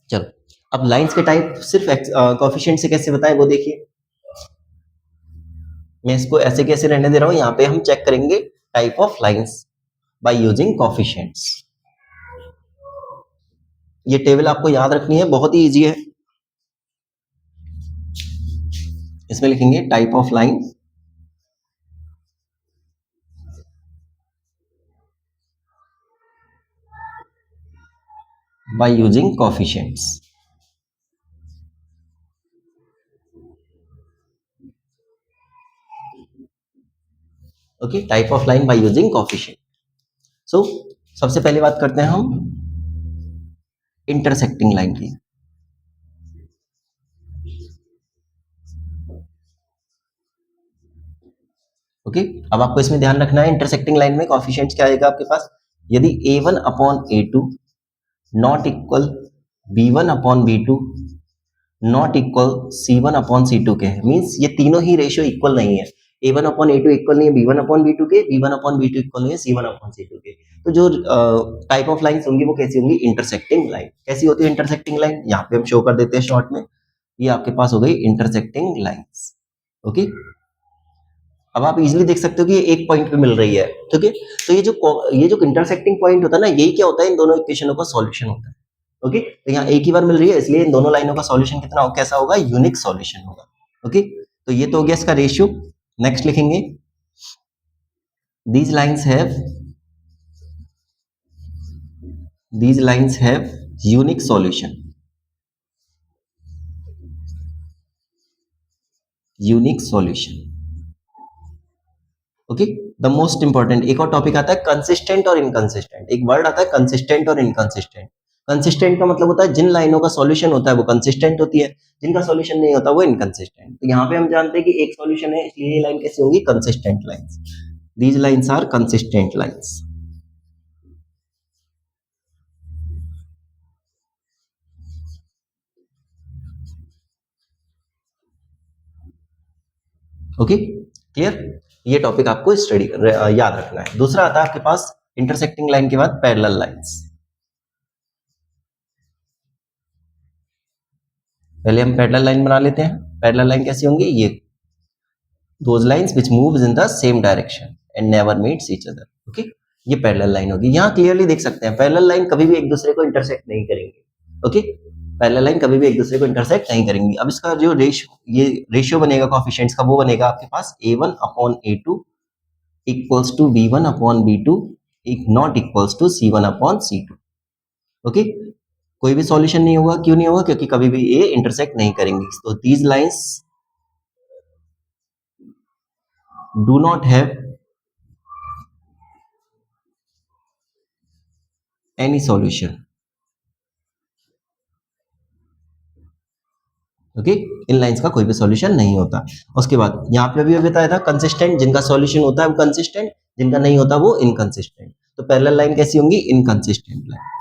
चलो अब लाइंस के टाइप सिर्फ कोएफिशिएंट से कैसे बताएं वो देखिए। मैं इसको ऐसे कैसे रहने दे रहा हूं, यहाँ पे हम चेक करेंगे type of lines by using coefficients. ये टेबल आपको याद रखनी है, बहुत ही इजी है। इसमें लिखेंगे type of line by using coefficients. Okay, type of line by using coefficient. So सबसे पहले बात करते हैं हम इंटरसेक्टिंग लाइन की। ओके, अब आपको इसमें ध्यान रखना है इंटरसेक्टिंग लाइन में कोएफिशिएंट्स क्या आएगा आपके पास, यदि a1 upon a2 not equal b1 upon b2 not equal c1 upon c2 के हैं, मींस ये तीनों ही रेशियो इक्वल नहीं है। a1 अपॉन a2 इक्वल नहीं है b1 अपॉन b2 के, b1 अपॉन b2 इक्वल नहीं है c1 अपॉन c2 के। तो जो टाइप ऑफ लाइंस होंगी वो कैसी होंगी, इंटरसेक्टिंग लाइन। कैसी होती है इंटरसेक्टिंग लाइन, यहाँ पे हम शो कर देते हैं शॉर्ट में, ये आपके पास हो गई इंटरसेक्टिंग लाइंस। ओके, अब आप इजीली देख सकते हो कि ये एक पॉइंट पे मिल रही है। ठीक है, तो ये जो इंटरसेक्टिंग पॉइंट होता है ना, यही क्या होता है, इन दोनों इक्वेशनों का सॉल्यूशन होता है। ओके, तो यहाँ एक ही बार मिल रही है, इसलिए इन दोनों लाइनों का सॉल्यूशन कितना हो, कैसा होगा, यूनिक सॉल्यूशन होगा। ओके, तो ये तो हो गया इसका रेशियो। नेक्स्ट लिखेंगे these lines have unique solution, unique solution। Okay, the most important एक और टॉपिक आता है कंसिस्टेंट और इनकंसिस्टेंट। एक वर्ड आता है कंसिस्टेंट और इनकंसिस्टेंट। कंसिस्टेंट का मतलब होता है जिन लाइनों का सॉल्यूशन होता है वो कंसिस्टेंट होती है, जिनका सॉल्यूशन नहीं होता वो इनकंसिस्टेंट। तो यहाँ पे हम जानते हैं कि एक सॉल्यूशन है, इसलिए ये लाइन कैसी होंगी, consistent lines. These lines are consistent lines. Okay, clear. ये टॉपिक आपको स्टडी याद रखना है। दूसरा आता है आपके पास इंटरसेक्टिंग लाइन के बाद पैरेलल लाइंस। पहले हम पैरेलल लाइन बना लेते हैं। पैरेलल लाइन कैसी होंगी, ये those lines which moves in the same direction and never meets each other. Okay, ये पैरेलल लाइन होगी। यहाँ क्लियरली देख सकते हैं पैरेलल लाइन कभी भी एक दूसरे को इंटरसेक्ट नहीं करेंगे। ओके, पैरेलल लाइन कभी भी एक दूसरे को इंटरसेक्ट नहीं करेंगी। अब इसका जो ये रेशियो बनेगा कोएफिशिएंट्स का, वो बनेगा आपके पास a1 upon a2 equals to b1 upon b2 not equals to c1 upon c2। Okay, कोई भी सॉल्यूशन नहीं होगा। क्यों नहीं होगा, क्योंकि कभी भी ये इंटरसेक्ट नहीं करेंगी। तो these lines do not have any solution. Okay, in lines का कोई भी सॉल्यूशन नहीं होता। उसके बाद यहाँ पे अभी बताया था कंसिस्टेंट, जिनका सॉल्यूशन होता है वो कंसिस्टेंट, जिनका नहीं होता वो इनकंसिस्टेंट। तो पैरेलल लाइन कैसी होंगी, inconsistent line.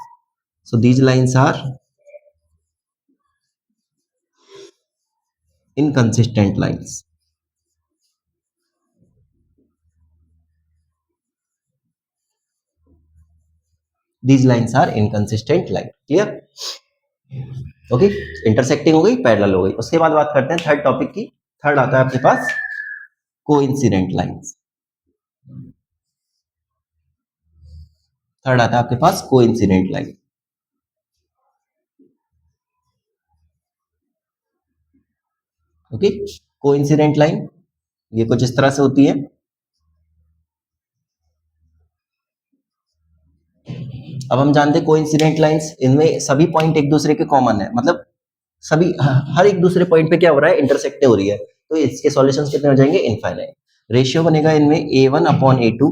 So these lines are inconsistent lines. These lines are inconsistent line. Clear. Okay, intersecting हो गई, पैरेलल हो गई। उसके बाद बात करते हैं थर्ड टॉपिक की। थर्ड आता है आपके पास कोइंसिडेंट लाइंस। थर्ड आता है आपके पास coincident line. Okay, coincident line ये कुछ इस तरह से होती है। अब हम जानते हैं कोइंसिडेंट लाइंस, इनमें सभी पॉइंट एक दूसरे के कॉमन है, मतलब सभी हर एक दूसरे पॉइंट पे क्या हो रहा है, इंटरसेक्ट हो रही है। तो इसके सॉल्यूशंस कितने हो जाएंगे, इनफाइनाइट। रेशियो बनेगा इनमें a1 अपॉन a2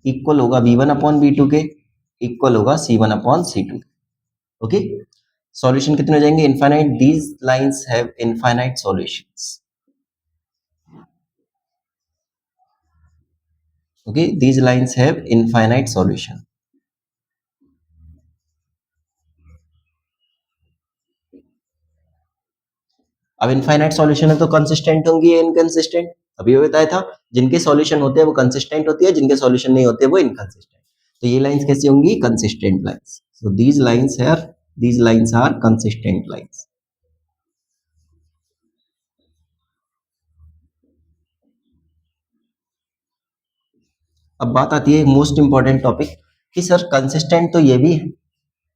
इक्वल होगा b1 अपॉन b2 के, इक्वल होगा c1 upon c2। Okay, solution कितने हो जाएंगे, infinite. These lines have infinite solutions. Okay, these lines have infinite solution. अब इनफाइनाइट सॉल्यूशन है तो कंसिस्टेंट होंगी या इनकंसिस्टेंट, अभी बताया था। जिनके सॉल्यूशन होते हैं वो कंसिस्टेंट होती है, जिनके सॉल्यूशन नहीं होते वो इनकंसिस्टेंट। तो ये लाइंस कैसी होंगी, consistent lines. So these lines are consistent lines. अब बात आती है मोस्ट इंपॉर्टेंट टॉपिक कि सर कंसिस्टेंट तो ये भी है,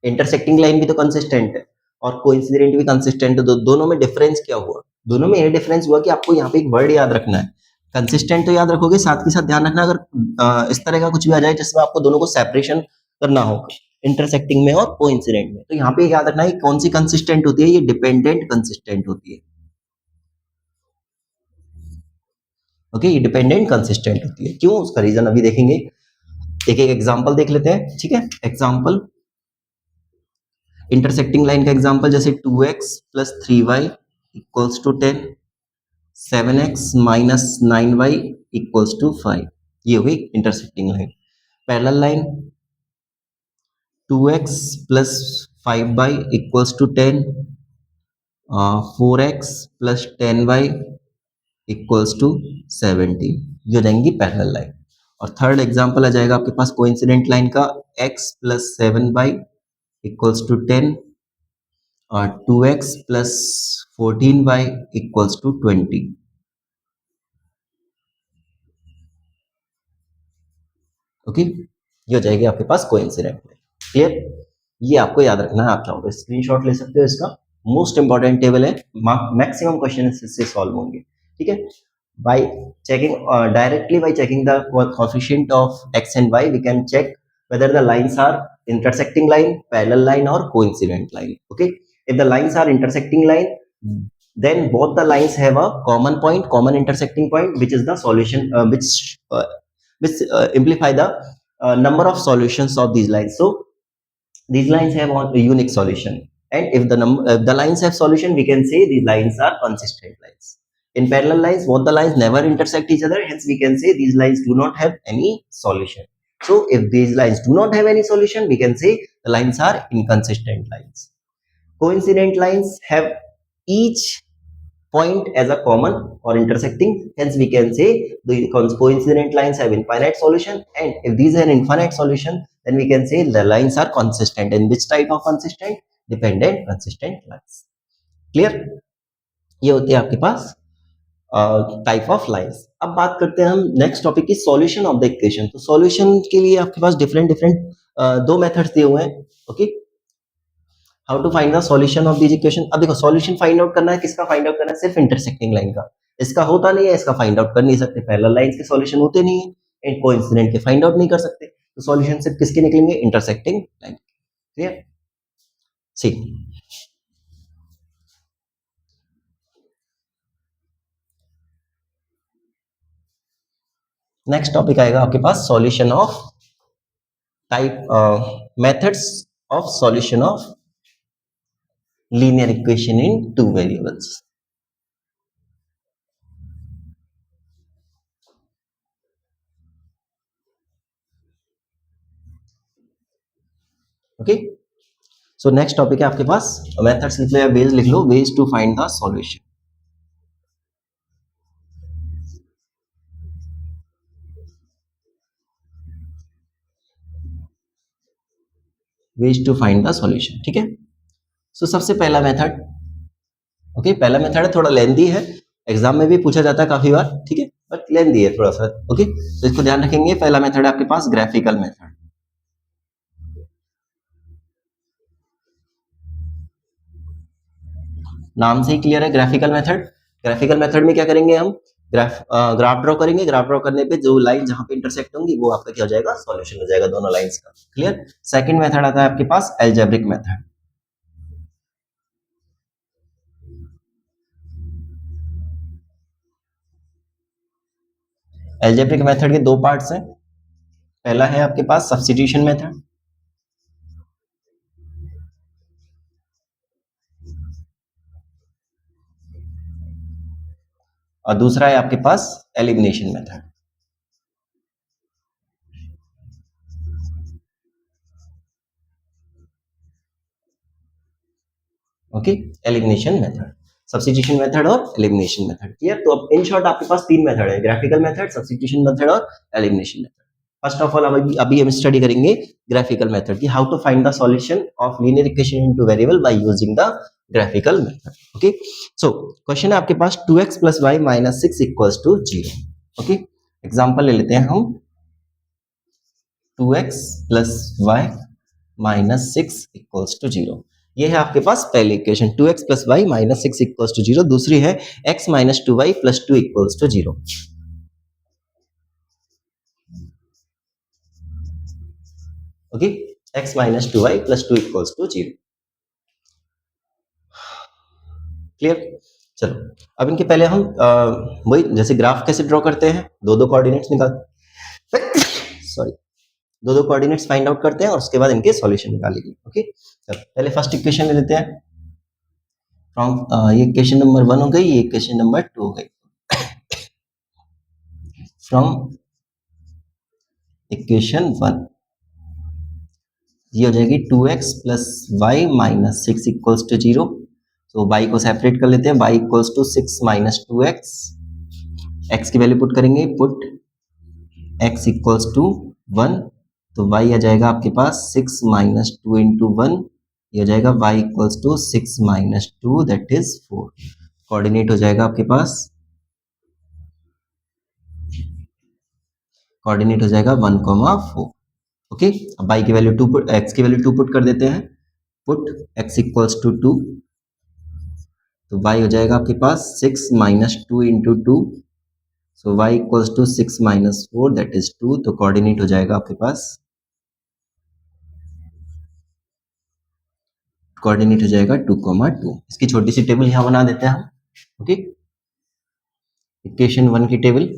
इंटरसेक्टिंग लाइन भी तो कंसिस्टेंट है और कोइंसिडेंट भी कंसिस्टेंट है। तो दोनों में डिफरेंस क्या हुआ, दोनों में ये डिफरेंस हुआ कि आपको यहाँ पे एक वर्ड याद रखना है। कंसिस्टेंट तो याद रखोगे, साथ के साथ ध्यान रखना अगर इस तरह का कुछ भी आ जाए जिसमें आपको दोनों को सेपरेशन करना हो, इंटरसेक्टिंग में और कोइंसिडेंट में, तो यहाँ पे याद रखना है कौन सी कंसिस्टेंट होती है, ये डिपेंडेंट कंसिस्टेंट होती है। ओके, ये डिपेंडेंट कंसिस्टेंट होती है। क्यों, उसका रीजन अभी देखेंगे। एक एक एग्जांपल देख लेते हैं, ठीक है। एग्जांपल, इंटरसेक्टिंग लाइन का एग्जांपल, जैसे 2x plus 3y equals to 10, 7x minus 9y equals to 5, ये हो गई intersecting line. Parallel line, 2x plus 5y equals to 10, 4x plus 10y equals to 17, ये हो जाएंगी पैरेलल लाइन। और थर्ड एग्जांपल आ जाएगा आपके पास कोइंसिडेंट लाइन का, x plus 7y equals to 10 और 2x plus 14y equals to 20। Okay, ये हो जाएगी आपके पास कोइंसिडेंट लाइन। क्लियर, ये आपको याद रखना है। आप चाहो तो स्क्रीनशॉट ले सकते हो इसका, मोस्ट इंपॉर्टेंट टेबल है, मैक्सिमम क्वेश्चन इससे सॉल्व होंगे, ठीक है। by checking directly by checking the coefficient of x and y, we can check whether the lines are intersecting line, parallel line or coincident line. Okay, if the lines are intersecting line, then both the lines have a common point, common intersecting point, which is the solution, which amplify the number of solutions of these lines. So these lines have a unique solution, and if the lines have solution, we can say these lines are consistent lines. In parallel lines, both the lines never intersect each other, hence we can say these lines do not have any solution. So if these lines do not have any solution, we can say the lines are inconsistent lines. Coincident lines have each point as a common or intersecting, hence we can say the coincident lines have infinite solution, and if these are infinite solution, then we can say the lines are consistent. And which type of consistent? Dependent consistent lines. Clear? ये होते हैं आपके पास type of lines. अब बात करते हैं हम next topic की, सॉल्यूशन ऑफ द इक्वेशन. तो सॉल्यूशन के लिए आपके पास डिफरेंट डिफरेंट दो मेथड्स दिए हुए हैं. Okay, how to find the solution of this equation. अब देखो, सॉल्यूशन फाइंड आउट करना है, किसका फाइंड आउट करना है? सिर्फ इंटरसेक्टिंग लाइन का. इसका होता नहीं है, इसका फाइंड आउट कर नहीं सकते. पैरेलल लाइंस के सॉल्यूशन होते नहीं है, एंड कोइंसिडेंट के फाइंड आउट नहीं कर सकते. तो सॉल्यूशन सिर्फ किसके निकलेंगे? Intersecting line. Clear? See, next topic आएगा आपके पास solution of type methods of solution of linear equation in two variables. Okay, so next topic है आपके पास मेथड्स लिख लो या वेज लिख लो, ways to find the solution. Ways to find the solution. ठीक है, सो सबसे पहला मेथड, ओके, पहला मेथड है, थोड़ा लेंदी है, एग्जाम में भी पूछा जाता है काफी बार. ठीक है, बट लेंदी है थोड़ा सा. ओके, तो इसको ध्यान रखेंगे. पहला मेथड है आपके पास ग्राफिकल मेथड. नाम से ही क्लियर है, ग्राफिकल मेथड. ग्राफिकल मेथड में क्या करेंगे हम? ग्राफ ड्रॉ करेंगे. ग्राफ ड्रॉ करने पे जो लाइन जहां पे इंटरसेक्ट होंगी वो आपका क्या हो जाएगा? सॉल्यूशन हो जाएगा दोनों लाइंस का. क्लियर? सेकंड मेथड आता है आपके पास एल्जेब्रिक मेथड. एल्जेब्रिक मेथड के दो पार्ट्स हैं. पहला है आपके पास सब्स्टिट्यूशन मेथड, और दूसरा है आपके पास elimination method. Okay, elimination method, substitution method और एलिमिनेशन मेथड. क्लियर? तो अब इन शॉर्ट आपके पास तीन मेथड है, ग्राफिकल मेथड, सब्स्टिट्यूशन मेथड और elimination method. First of all अभी हम स्टडी करेंगे ग्राफिकल मेथड की, how to find the solution of linear equation in two variable by using the graphical method. Okay, so question है आपके पास 2x + y - 6 = 0. Okay, example ले लेते हैं हम. 2x + y - 6 = 0. ये है आपके पास पहली इक्वेशन, 2x + y - 6 = 0. दूसरी है x - 2y + 2 = 0. Okay, x - 2y + 2 = 0. Clear? चलो, अब इनके पहले हम वही जैसे ग्राफ कैसे ड्रॉ करते हैं, दो दो कोऑर्डिनेट्स निकाल सॉरी दो दो कोऑर्डिनेट्स फाइंड आउट करते हैं और उसके बाद इनके सॉल्यूशन निकालेंगे. ओके, चलो पहले फर्स्ट इक्वेशन ले लेते हैं. फ्रॉम ये इक्वेशन नंबर 1 हो गई, ये इक्वेशन नंबर 2 हो गई. फ्रॉम इक्वेशन 1 ये हो जाएगी 2x + y - 6 = 0. तो y को सेपरेट कर लेते हैं, y = 6 - 2x. x की वैल्यू पुट करेंगे, पुट x = 1. तो y आ जाएगा आपके पास 6 - 2 × 1, ये हो जाएगा y = 6 - 2 दैट इज 4. कोऑर्डिनेट हो जाएगा आपके पास, कोऑर्डिनेट हो जाएगा 1, 4. ओके, अब y की वैल्यू 2 पुट, x की वैल्यू 2 पुट कर देते हैं, पुट x = 2. तो y हो जाएगा आपके पास 6 - 2 × 2. सो y = 6 - 4 दैट इज 2. तो कोऑर्डिनेट हो जाएगा आपके पास, कोऑर्डिनेट हो जाएगा 2, 2. इसकी छोटी सी टेबल यहाँ बना देते हैं हम. ओके, इक्वेशन 1 की टेबल.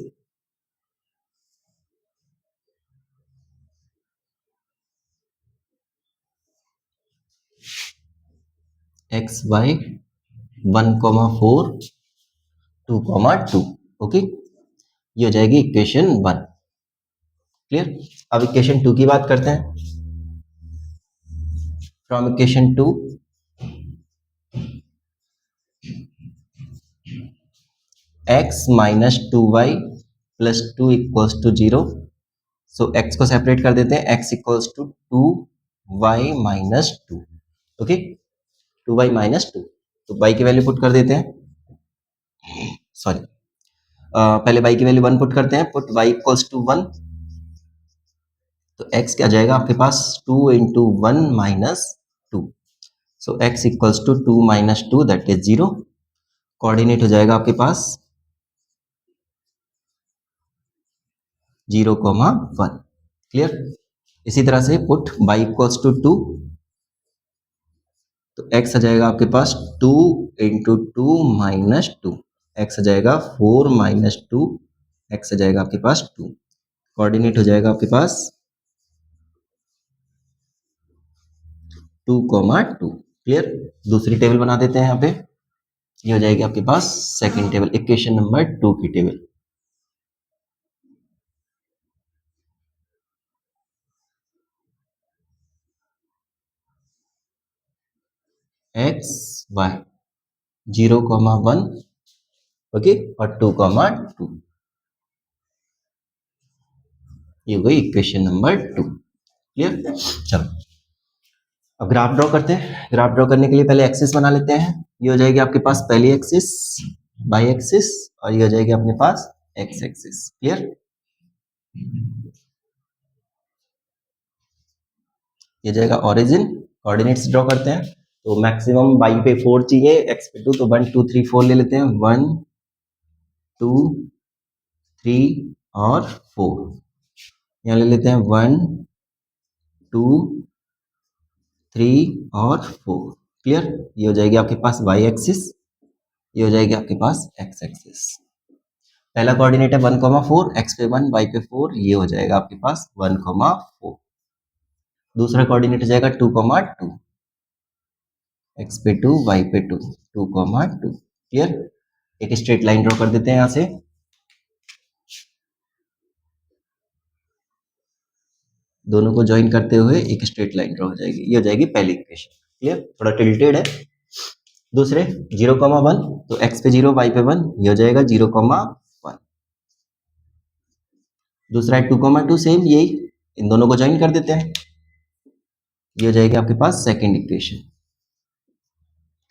X Y 1,4 2,2। ओके, ये हो जाएगी इक्वेशन 1। क्लियर। अब इक्वेशन 2 की बात करते हैं। From equation 2 x minus 2y plus 2 equals to 0। So x को सेपरेट कर देते हैं, x equals to 2y minus 2। Okay, 2y minus 2। तो y की वैल्यू पुट कर देते हैं, सॉरी पहले y की वैल्यू 1 पुट करते हैं, पुट y इक्वल्स टू 1। तो x क्या जाएगा आपके पास, 2 into 1 minus 2। So x equals to 2 minus 2 that is 0। Coordinate हो जाएगा आपके पास 0,1। क्लियर। इसी तरह से पुट y इक्वल्स टू 2, तो x आ जाएगा आपके पास 2 इंटू 2 माइनस 2। x आ जाएगा 4 माइनस 2, x आ जाएगा आपके पास 2। कोऑर्डिनेट हो जाएगा आपके पास 2,2। क्लियर। दूसरी टेबल बना देते हैं यहाँ पे। ये हो जाएगी आपके पास सेकंड टेबल, इक्वेशन नंबर 2 की टेबल। x y 0,1 ओके और 2,2। ये हो गई इक्वेशन नंबर 2। क्लियर। चलो अब ग्राफ ड्रॉ करते हैं। ग्राफ ड्रॉ करने के लिए पहले एक्सिस बना लेते हैं। ये हो जाएगी आपके पास पहली एक्सिस बाई एक्सिस, और ये हो जाएगी अपने पास एक्स एक्सिस। क्लियर। ये जाएगा ओरिजिन। कोऑर्डिनेट्स ड्रॉ करते हैं, तो मैक्सिमम y पे 4 चाहिए, x पे 2, तो 1 2 3 4 ले लेते हैं। 1 2 3 और 4। यहाँ ले लेते हैं 1 2 3 और 4। क्लियर। ये हो जाएगी आपके पास y एक्सिस, ये हो जाएगी आपके पास x एक्सिस। पहला कोऑर्डिनेट है 1,4, x पे 1 y पे 4, ये हो जाएगा आपके पास 1,4। दूसरा कोऑर्डिनेट हो जाएगा 2,2, x पे 2 y पे 2, 2,2। क्लियर। एक स्ट्रेट लाइन ड्रॉ कर देते हैं यहां से। दोनों को ज्वाइन करते हुए एक स्ट्रेट लाइन ड्रॉ हो जाएगी, ये हो जाएगी पहली इक्वेशन। क्लियर। थोड़ा टिल्टेड है। दूसरे 0,1, तो x पे 0 y पे 1, ये हो जाएगा 0,1। दूसरा है 2,2, सेम यही, इन दोनों को ज्वाइन कर देते हैं, ये हो जाएगी आपके पास सेकंड इक्वेशन।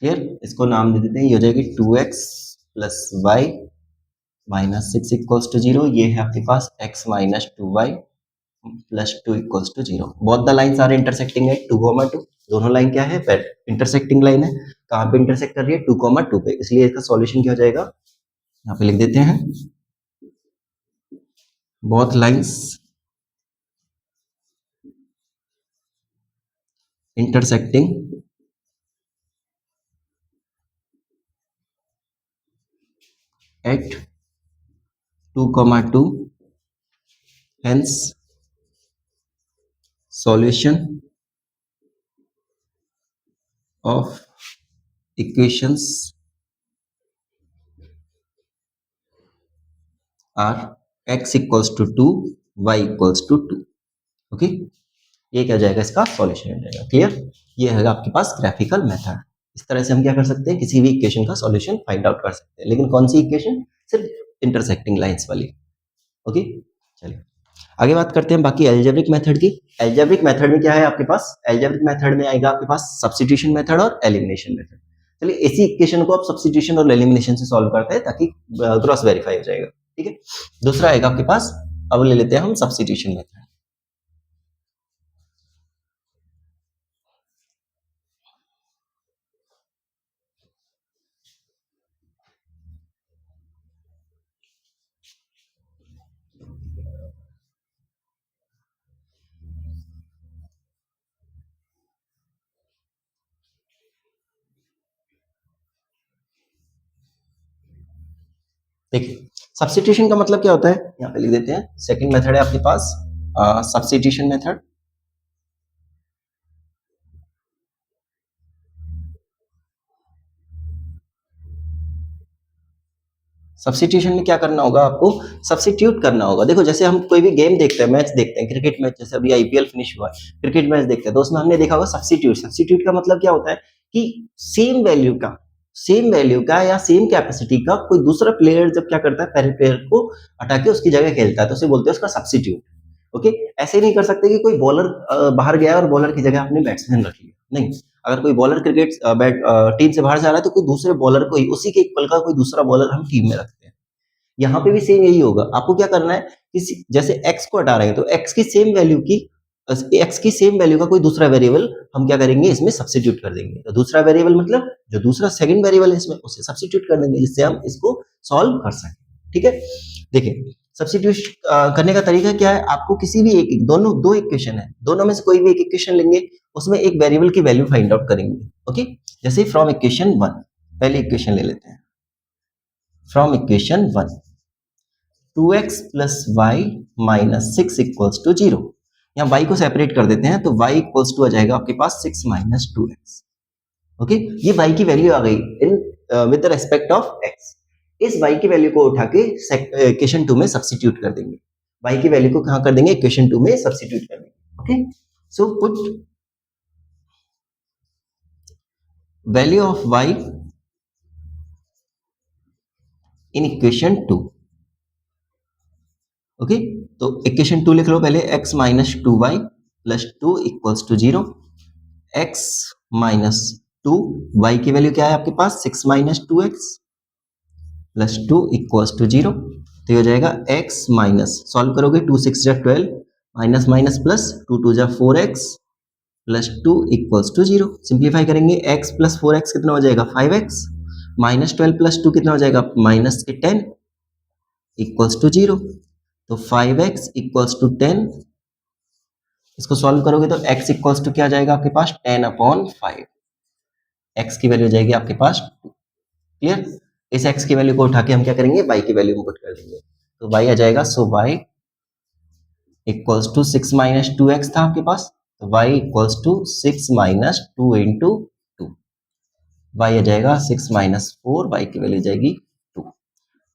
क्लियर। इसको नाम दे देते हैं, ये हो जाएगी 2x plus y minus 6 equals to 0। ये है आपके पास x minus 2y plus 2 equals to 0। Both the lines are intersecting at 2,2। दोनों लाइन क्या है, इंटरसेक्टिंग लाइन है। कहाँ पे इंटरसेक्ट कर रही है, 2,2 पे, इसलिए इसका सॉल्यूशन क्या हो जाएगा, यहाँ पे लिख देते हैं both lines intersecting at 2,2, hence solution of equations are x equals to 2 y equals to 2। Okay, ये क्या हो जाएगा, इसका सॉल्यूशन हो जाएगा। क्लियर। ये है आपके पास ग्राफिकल मेथड। इस तरह से हम क्या कर सकते हैं, किसी भी इक्वेशन का सॉल्यूशन फाइंड आउट कर सकते हैं। लेकिन कौन सी इक्वेशन, सिर्फ इंटरसेक्टिंग लाइंस वाली। ओके, चलिए आगे बात करते हैं बाकी एल्जेब्रिक मेथड की। एल्जेब्रिक मेथड में क्या है आपके पास, एल्जेब्रिक मेथड में आएगा आपके पास सब्स्टिट्यूशन मेथड और एलिमिनेशन मेथड। चलिए इसी इक्वेशन को आप सब्स्टिट्यूशन और एलिमिनेशन से सॉल्व करते हैं, ताकि क्रॉस वेरीफाई हो जाएगा। ठीक है। दूसरा आएगा आपके पास, अब ले लेते हैं हम सब्स्टिट्यूशन मेथड। देखिए सब्स्टिट्यूशन का मतलब क्या होता है, यहाँ पे लिख देते हैं। सेकंड मेथड है आपके पास सब्स्टिट्यूशन मेथड। सब्स्टिट्यूशन में क्या करना होगा आपको, सब्स्टिट्यूट करना होगा। देखो जैसे हम कोई भी गेम देखते हैं, मैच देखते हैं, क्रिकेट मैच, जैसे अभी आईपीएल फिनिश हुआ है, क्रिकेट मैच देखते हैं तो उसमें हमने देखा होगा सब्स्टिट्यूट। सब्स्टिट्यूट का मतलब क्या होता है कि सेम वैल्यू का या सेम कैपेसिटी का कोई दूसरा प्लेयर जब क्या करता है, पहले प्लेयर को हटा के उसकी जगह खेलता है तो उसे बोलते हैं उसका सब्स्टिट्यूट। ओके, ऐसे नहीं कर सकते कि कोई बॉलर बाहर गया और बॉलर की जगह आपने बैट्समैन रख लिया, नहीं। अगर कोई बॉलर क्रिकेट टीम से बाहर जा रहा है तो कोई दूसरे बॉलर को ही, उसी के इक्वल का कोई दूसरा बॉलर हम टीम में रखते हैं। यहाँ पे भी सेम यही होगा। आपको क्या करना है, किसी जैसे एक्स को हटा रहे हैं तो एक्स की सेम वैल्यू का कोई दूसरा वेरिएबल हम क्या करेंगे, इसमें सब्स्टिट्यूट कर देंगे। तो दूसरा वेरिएबल मतलब जो दूसरा सेकंड वेरिएबल है इसमें, उसे सब्स्टिट्यूट कर देंगे जिससे हम इसको सॉल्व कर सकें। ठीक है, देखिए सब्स्टिट्यूट करने का तरीका क्या है, आपको किसी भी एक दो इक्वेशन है, दोनों में से कोई भी एक इक्वेशन लेंगे, उसमें एक वेरिएबल की वैल्यू फाइंड आउट करेंगे। ओके, जैसे फ्रॉम इक्वेशन 1, पहली इक्वेशन ले लेते हैं। From equation 1, 2x plus y minus 6 equals to 0। यहाँ y को सेपरेट कर देते हैं तो y इक्वल्स टू आ जाएगा आपके पास 6 माइनस 2x। ओके, ये y की वैल्यू आ गई in with respect of x। इस y की वैल्यू को उठा के इक्वेशन 2 में सब्स्टिट्यूट कर देंगे। y की वैल्यू को कहां कर देंगे, इक्वेशन 2 में सब्स्टिट्यूट कर देंगे। Okay, so put value of y in equation 2। Okay, तो इक्वेशन 2 लिख लो पहले, x minus 2y plus 2 equals to 0। x minus 2, y की वैल्यू क्या है आपके पास, 6 minus 2x plus 2 equals to 0। तो ये हो जाएगा x माइनस, सॉल्व करोगे 2 6 जा 12, माइनस माइनस प्लस 2 2 जा 4x plus 2 equals to 0। Simplify करेंगे, x प्लस 4x कितना हो जाएगा 5x, माइनस 12 प्लस 2 कितना हो जाएगा माइनस के 10 इक्वल्स टू 0। तो 5x इक्वल्स टू 10, इसको सॉल्व करोगे तो x इक्वल्स टू क्या आ जाएगा आपके पास 10/5। x की वैल्यू हो जाएगी आपके पास 2। क्लियर, इस x की वैल्यू को उठा के हम क्या करेंगे, y की वैल्यू पुट कर देंगे तो y आ जाएगा। So y equals to 6 minus 2x था आपके पास, तो y equals to 6 minus 2 into 2, y आ जाएगा 6 माइनस 4, y की वैल्यू जाएगी 2।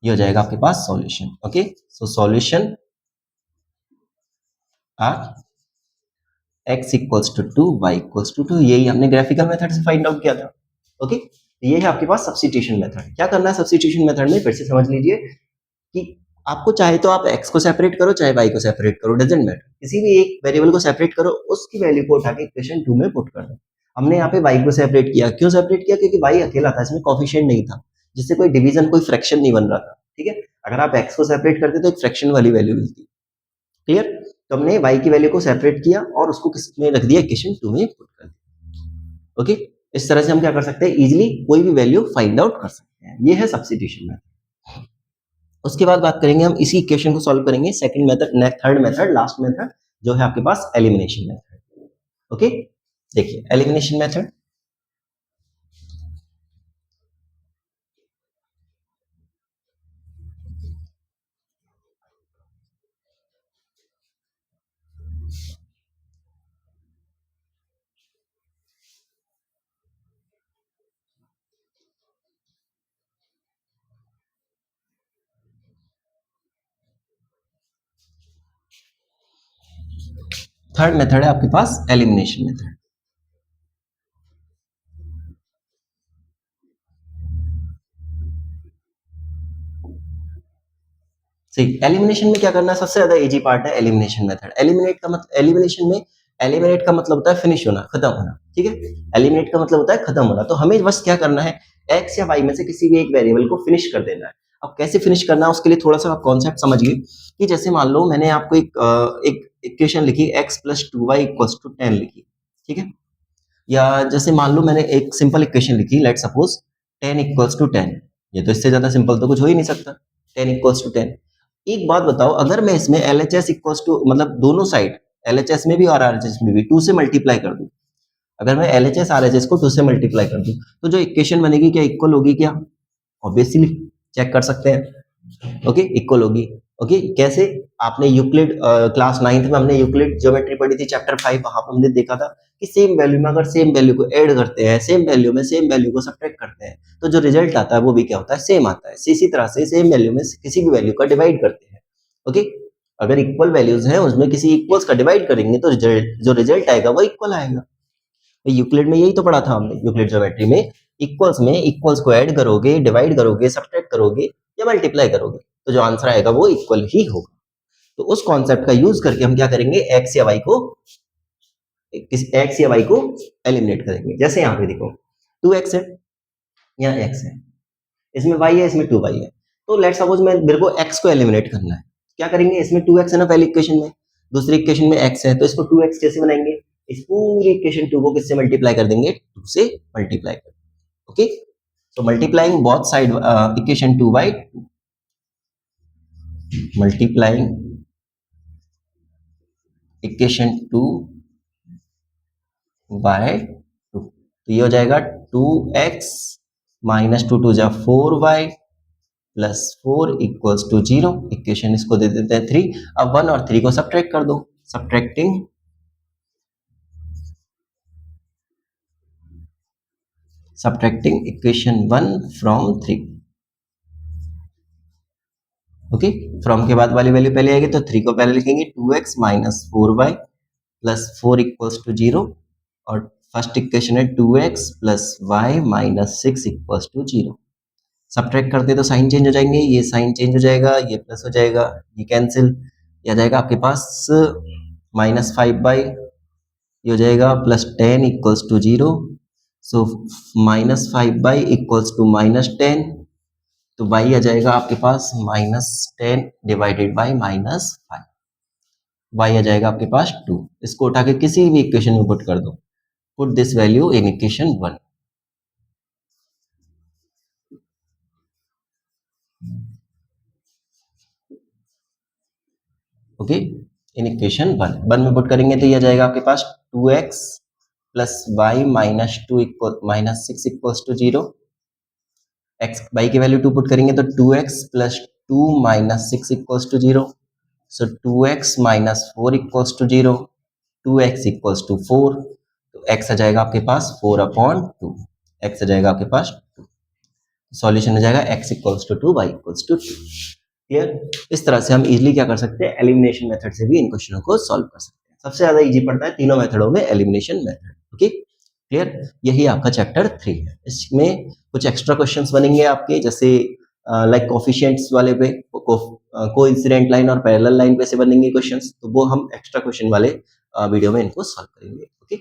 ये हो जाएगा आपके पास solution. Okay, so solution are x equals to 2, y equals to 2। यही हमने ग्राफिकल मेथड से फाइंड आउट किया था। ओके, ये है आपके पास सब्स्टिट्यूशन मेथड। क्या करना है सब्स्टिट्यूशन मेथड में, फिर से समझ लीजिए कि आपको चाहे तो आप x को सेपरेट करो, चाहे y को सेपरेट करो, डजंट मैटर, किसी भी एक वेरिएबल को सेपरेट करो, उसकी वैल्यू को उठा के इक्वेशन 2 में पुट कर दो। हमने यहाँ पे y को सेपरेट किया, क्यों सेपरेट किया, क्योंकि y अकेला था, इसमें कोफिशिएंट नहीं था, जिससे कोई डिवीजन, कोई फ्रैक्शन नहीं बन रहा था। ठीक है, अगर आप x को सेपरेट करते तो एक फ्रैक्शन वाली वैल्यू मिलती। क्लियर, तो हमने y की वैल्यू को सेपरेट किया और उसको किसमें रख दिया, इक्वेशन 2 में पुट कर दिया। ओके, इस तरह से हम क्या कर सकते हैं, इजीली कोई भी वैल्यू फाइंड आउट कर सकते हैं। ये है सब्स्टिट्यूशन मेथड। उसके बाद बात करेंगे हम इसी इक्वेशन को सॉल्व करेंगे, second method, third method, last method जो है आपके पास एलिमिनेशन मेथड। ओके, देखिए एलिमिनेशन मेथड, थर्ड मेथड है आपके पास एलिमिनेशन मेथड। सही, एलिमिनेशन में क्या करना है, सबसे ज्यादा इजी पार्ट है एलिमिनेशन मेथड। एलिमिनेशन में एलिमिनेट का मतलब होता है फिनिश होना, खत्म होना। ठीक है, एलिमिनेट का मतलब होता है खत्म होना। तो हमें बस क्या करना है, x या y में से किसी भी एक वेरिएबल को फिनिश कर देना है। अब कैसे फिनिश करना है, उसके लिए थोड़ा सा आप कॉन्सेप्ट समझिए कि जैसे मान लो मैंने आपको एक इक्वेशन लिखी, x plus 2y equals to 10 लिखी। ठीक है, या जैसे मान लो मैंने एक सिंपल इक्वेशन लिखी, लेट सपोज 10 इक्वल्स टू 10। ये तो इससे ज्यादा सिंपल तो कुछ हो ही नहीं सकता, 10 इक्वल्स टू 10। एक बात बताओ, अगर मैं इसमें LHS इक्वल्स टू, मतलब दोनों साइड LHS में भी और RHS में भी 2 से मल्टीप्लाई कर दूं, अगर मैं LHS RHS को 2 से मल्टीप्लाई कर दूं तो जो इक्वेशन बनेगी क्या इक्वल होगी क्या, ऑब्वियसली चेक कर सकते हैं। ओके, इक्वल होगी। ओके, कैसे, आपने यूक्लिड क्लास 9th में हमने यूक्लिड ज्योमेट्री पढ़ी थी, चैप्टर 5, वहां पर हमने देखा था कि सेम वैल्यू में अगर सेम वैल्यू को ऐड करते हैं, सेम वैल्यू में सेम वैल्यू को सब्ट्रैक्ट करते हैं, तो जो रिजल्ट आता है वो भी क्या होता है, सेम आता है। इसी तरह से सेम वैल्यू में किसी भी वैल्यू का डिवाइड करते हैं। ओके, अगर इक्वल वैल्यूज हैं उसमें किसी इक्वल्स का डिवाइड करेंगे तो जो रिजल्ट आएगा वो इक्वल आएगा। यूक्लिड में यही तो पढ़ा था हमने, यूक्लिड ज्योमेट्री में इक्वल्स को ऐड करोगे, डिवाइड करोगे, सब्ट्रैक्ट करोगे या मल्टीप्लाई करोगे, तो जो आंसर आएगा वो इक्वल ही होगा। तो उस कॉन्सेप्ट का यूज करके हम क्या करेंगे, एक्स या वाई को एलिमिनेट करेंगे। जैसे यहाँ पे देखो 2x है, यहाँ x है, इसमें y है, इसमें 2y है। तो लेट्स सपोज मेरे को x को एलिमिनेट करना है, क्या करेंगे, इसमें 2x है ना पहली इक्वेशन में, दूसरी इक्वेशन में x है, तो इसको 2x कैसे बनाएंगे, इस पूरी इक्वेशन 2 को किससे मल्टीप्लाई कर देंगे, 2 से मल्टीप्लाई कर देंगे। Okay, so multiplying both side equation 2 by 2, multiplying equation 2 by 2, तो ये हो जाएगा 2x माइनस 2 2 जा 4y plus 4 equals to 0। Equation इसको दे देते हैं 3। अब 1 और 3 को सब्ट्रैक्ट कर दो, subtracting equation 1 from 3। Okay, from के बाद वाली वैल्यू पहले आएगी, तो 3 को पहले लिखेंगे, 2x minus 4y plus 4 equals to 0, और फर्स्ट इक्वेशन है 2x plus y minus 6 equals to 0। Subtract करते तो साइन चेंज हो जाएंगे, ये साइन चेंज हो जाएगा, ये प्लस हो जाएगा, ये कैंसिल, ये आ जाएगा आपके पास माइनस 5 बाई, ये हो जाएगा plus 10 equals to 0। So minus 5 y equals to minus 10, तो y आ जाएगा आपके पास minus 10 divided by minus 5, y आ जाएगा आपके पास 2। इसको उठा के किसी भी इक्वेशन में पुट कर दो, put this value in equation 1। Okay, in equation 1 में पुट करेंगे तो ये आ जाएगा आपके पास 2x plus y minus 2 equal minus 6 equals to 0। X y की वैल्यू 2 पुट करेंगे तो 2x plus 2 minus 6 equals to 0। So 2x minus 4 equals to 0, 2x equals to 4, तो x आ जाएगा आपके पास 4/2, x आ जाएगा आपके पास 2। सॉल्यूशन हो जाएगा x equals to 2, y equals to 2। Clear? इस तरह से हम इजीली क्या कर सकते हैं, एलिमिनेशन मेथड से भी इन क्वेश्चनों को सॉल्व कर सकते हैं। सबसे ज्यादा इजी पड़ता है तीनों मेथडों में एलिमिनेशन मेथड। Okay, clear? यही आपका चैप्टर 3 है। इसमें कुछ एक्स्ट्रा क्वेश्चंस बनेंगे आपके, जैसे लाइक कोफिशिएंट्स वाले पे, कोइंसिडेंट लाइन और पैरेलल लाइन पे से बनेंगे क्वेश्चंस, तो वो हम एक्स्ट्रा क्वेश्चन वाले वीडियो में इनको सॉल्व करेंगे। ओके।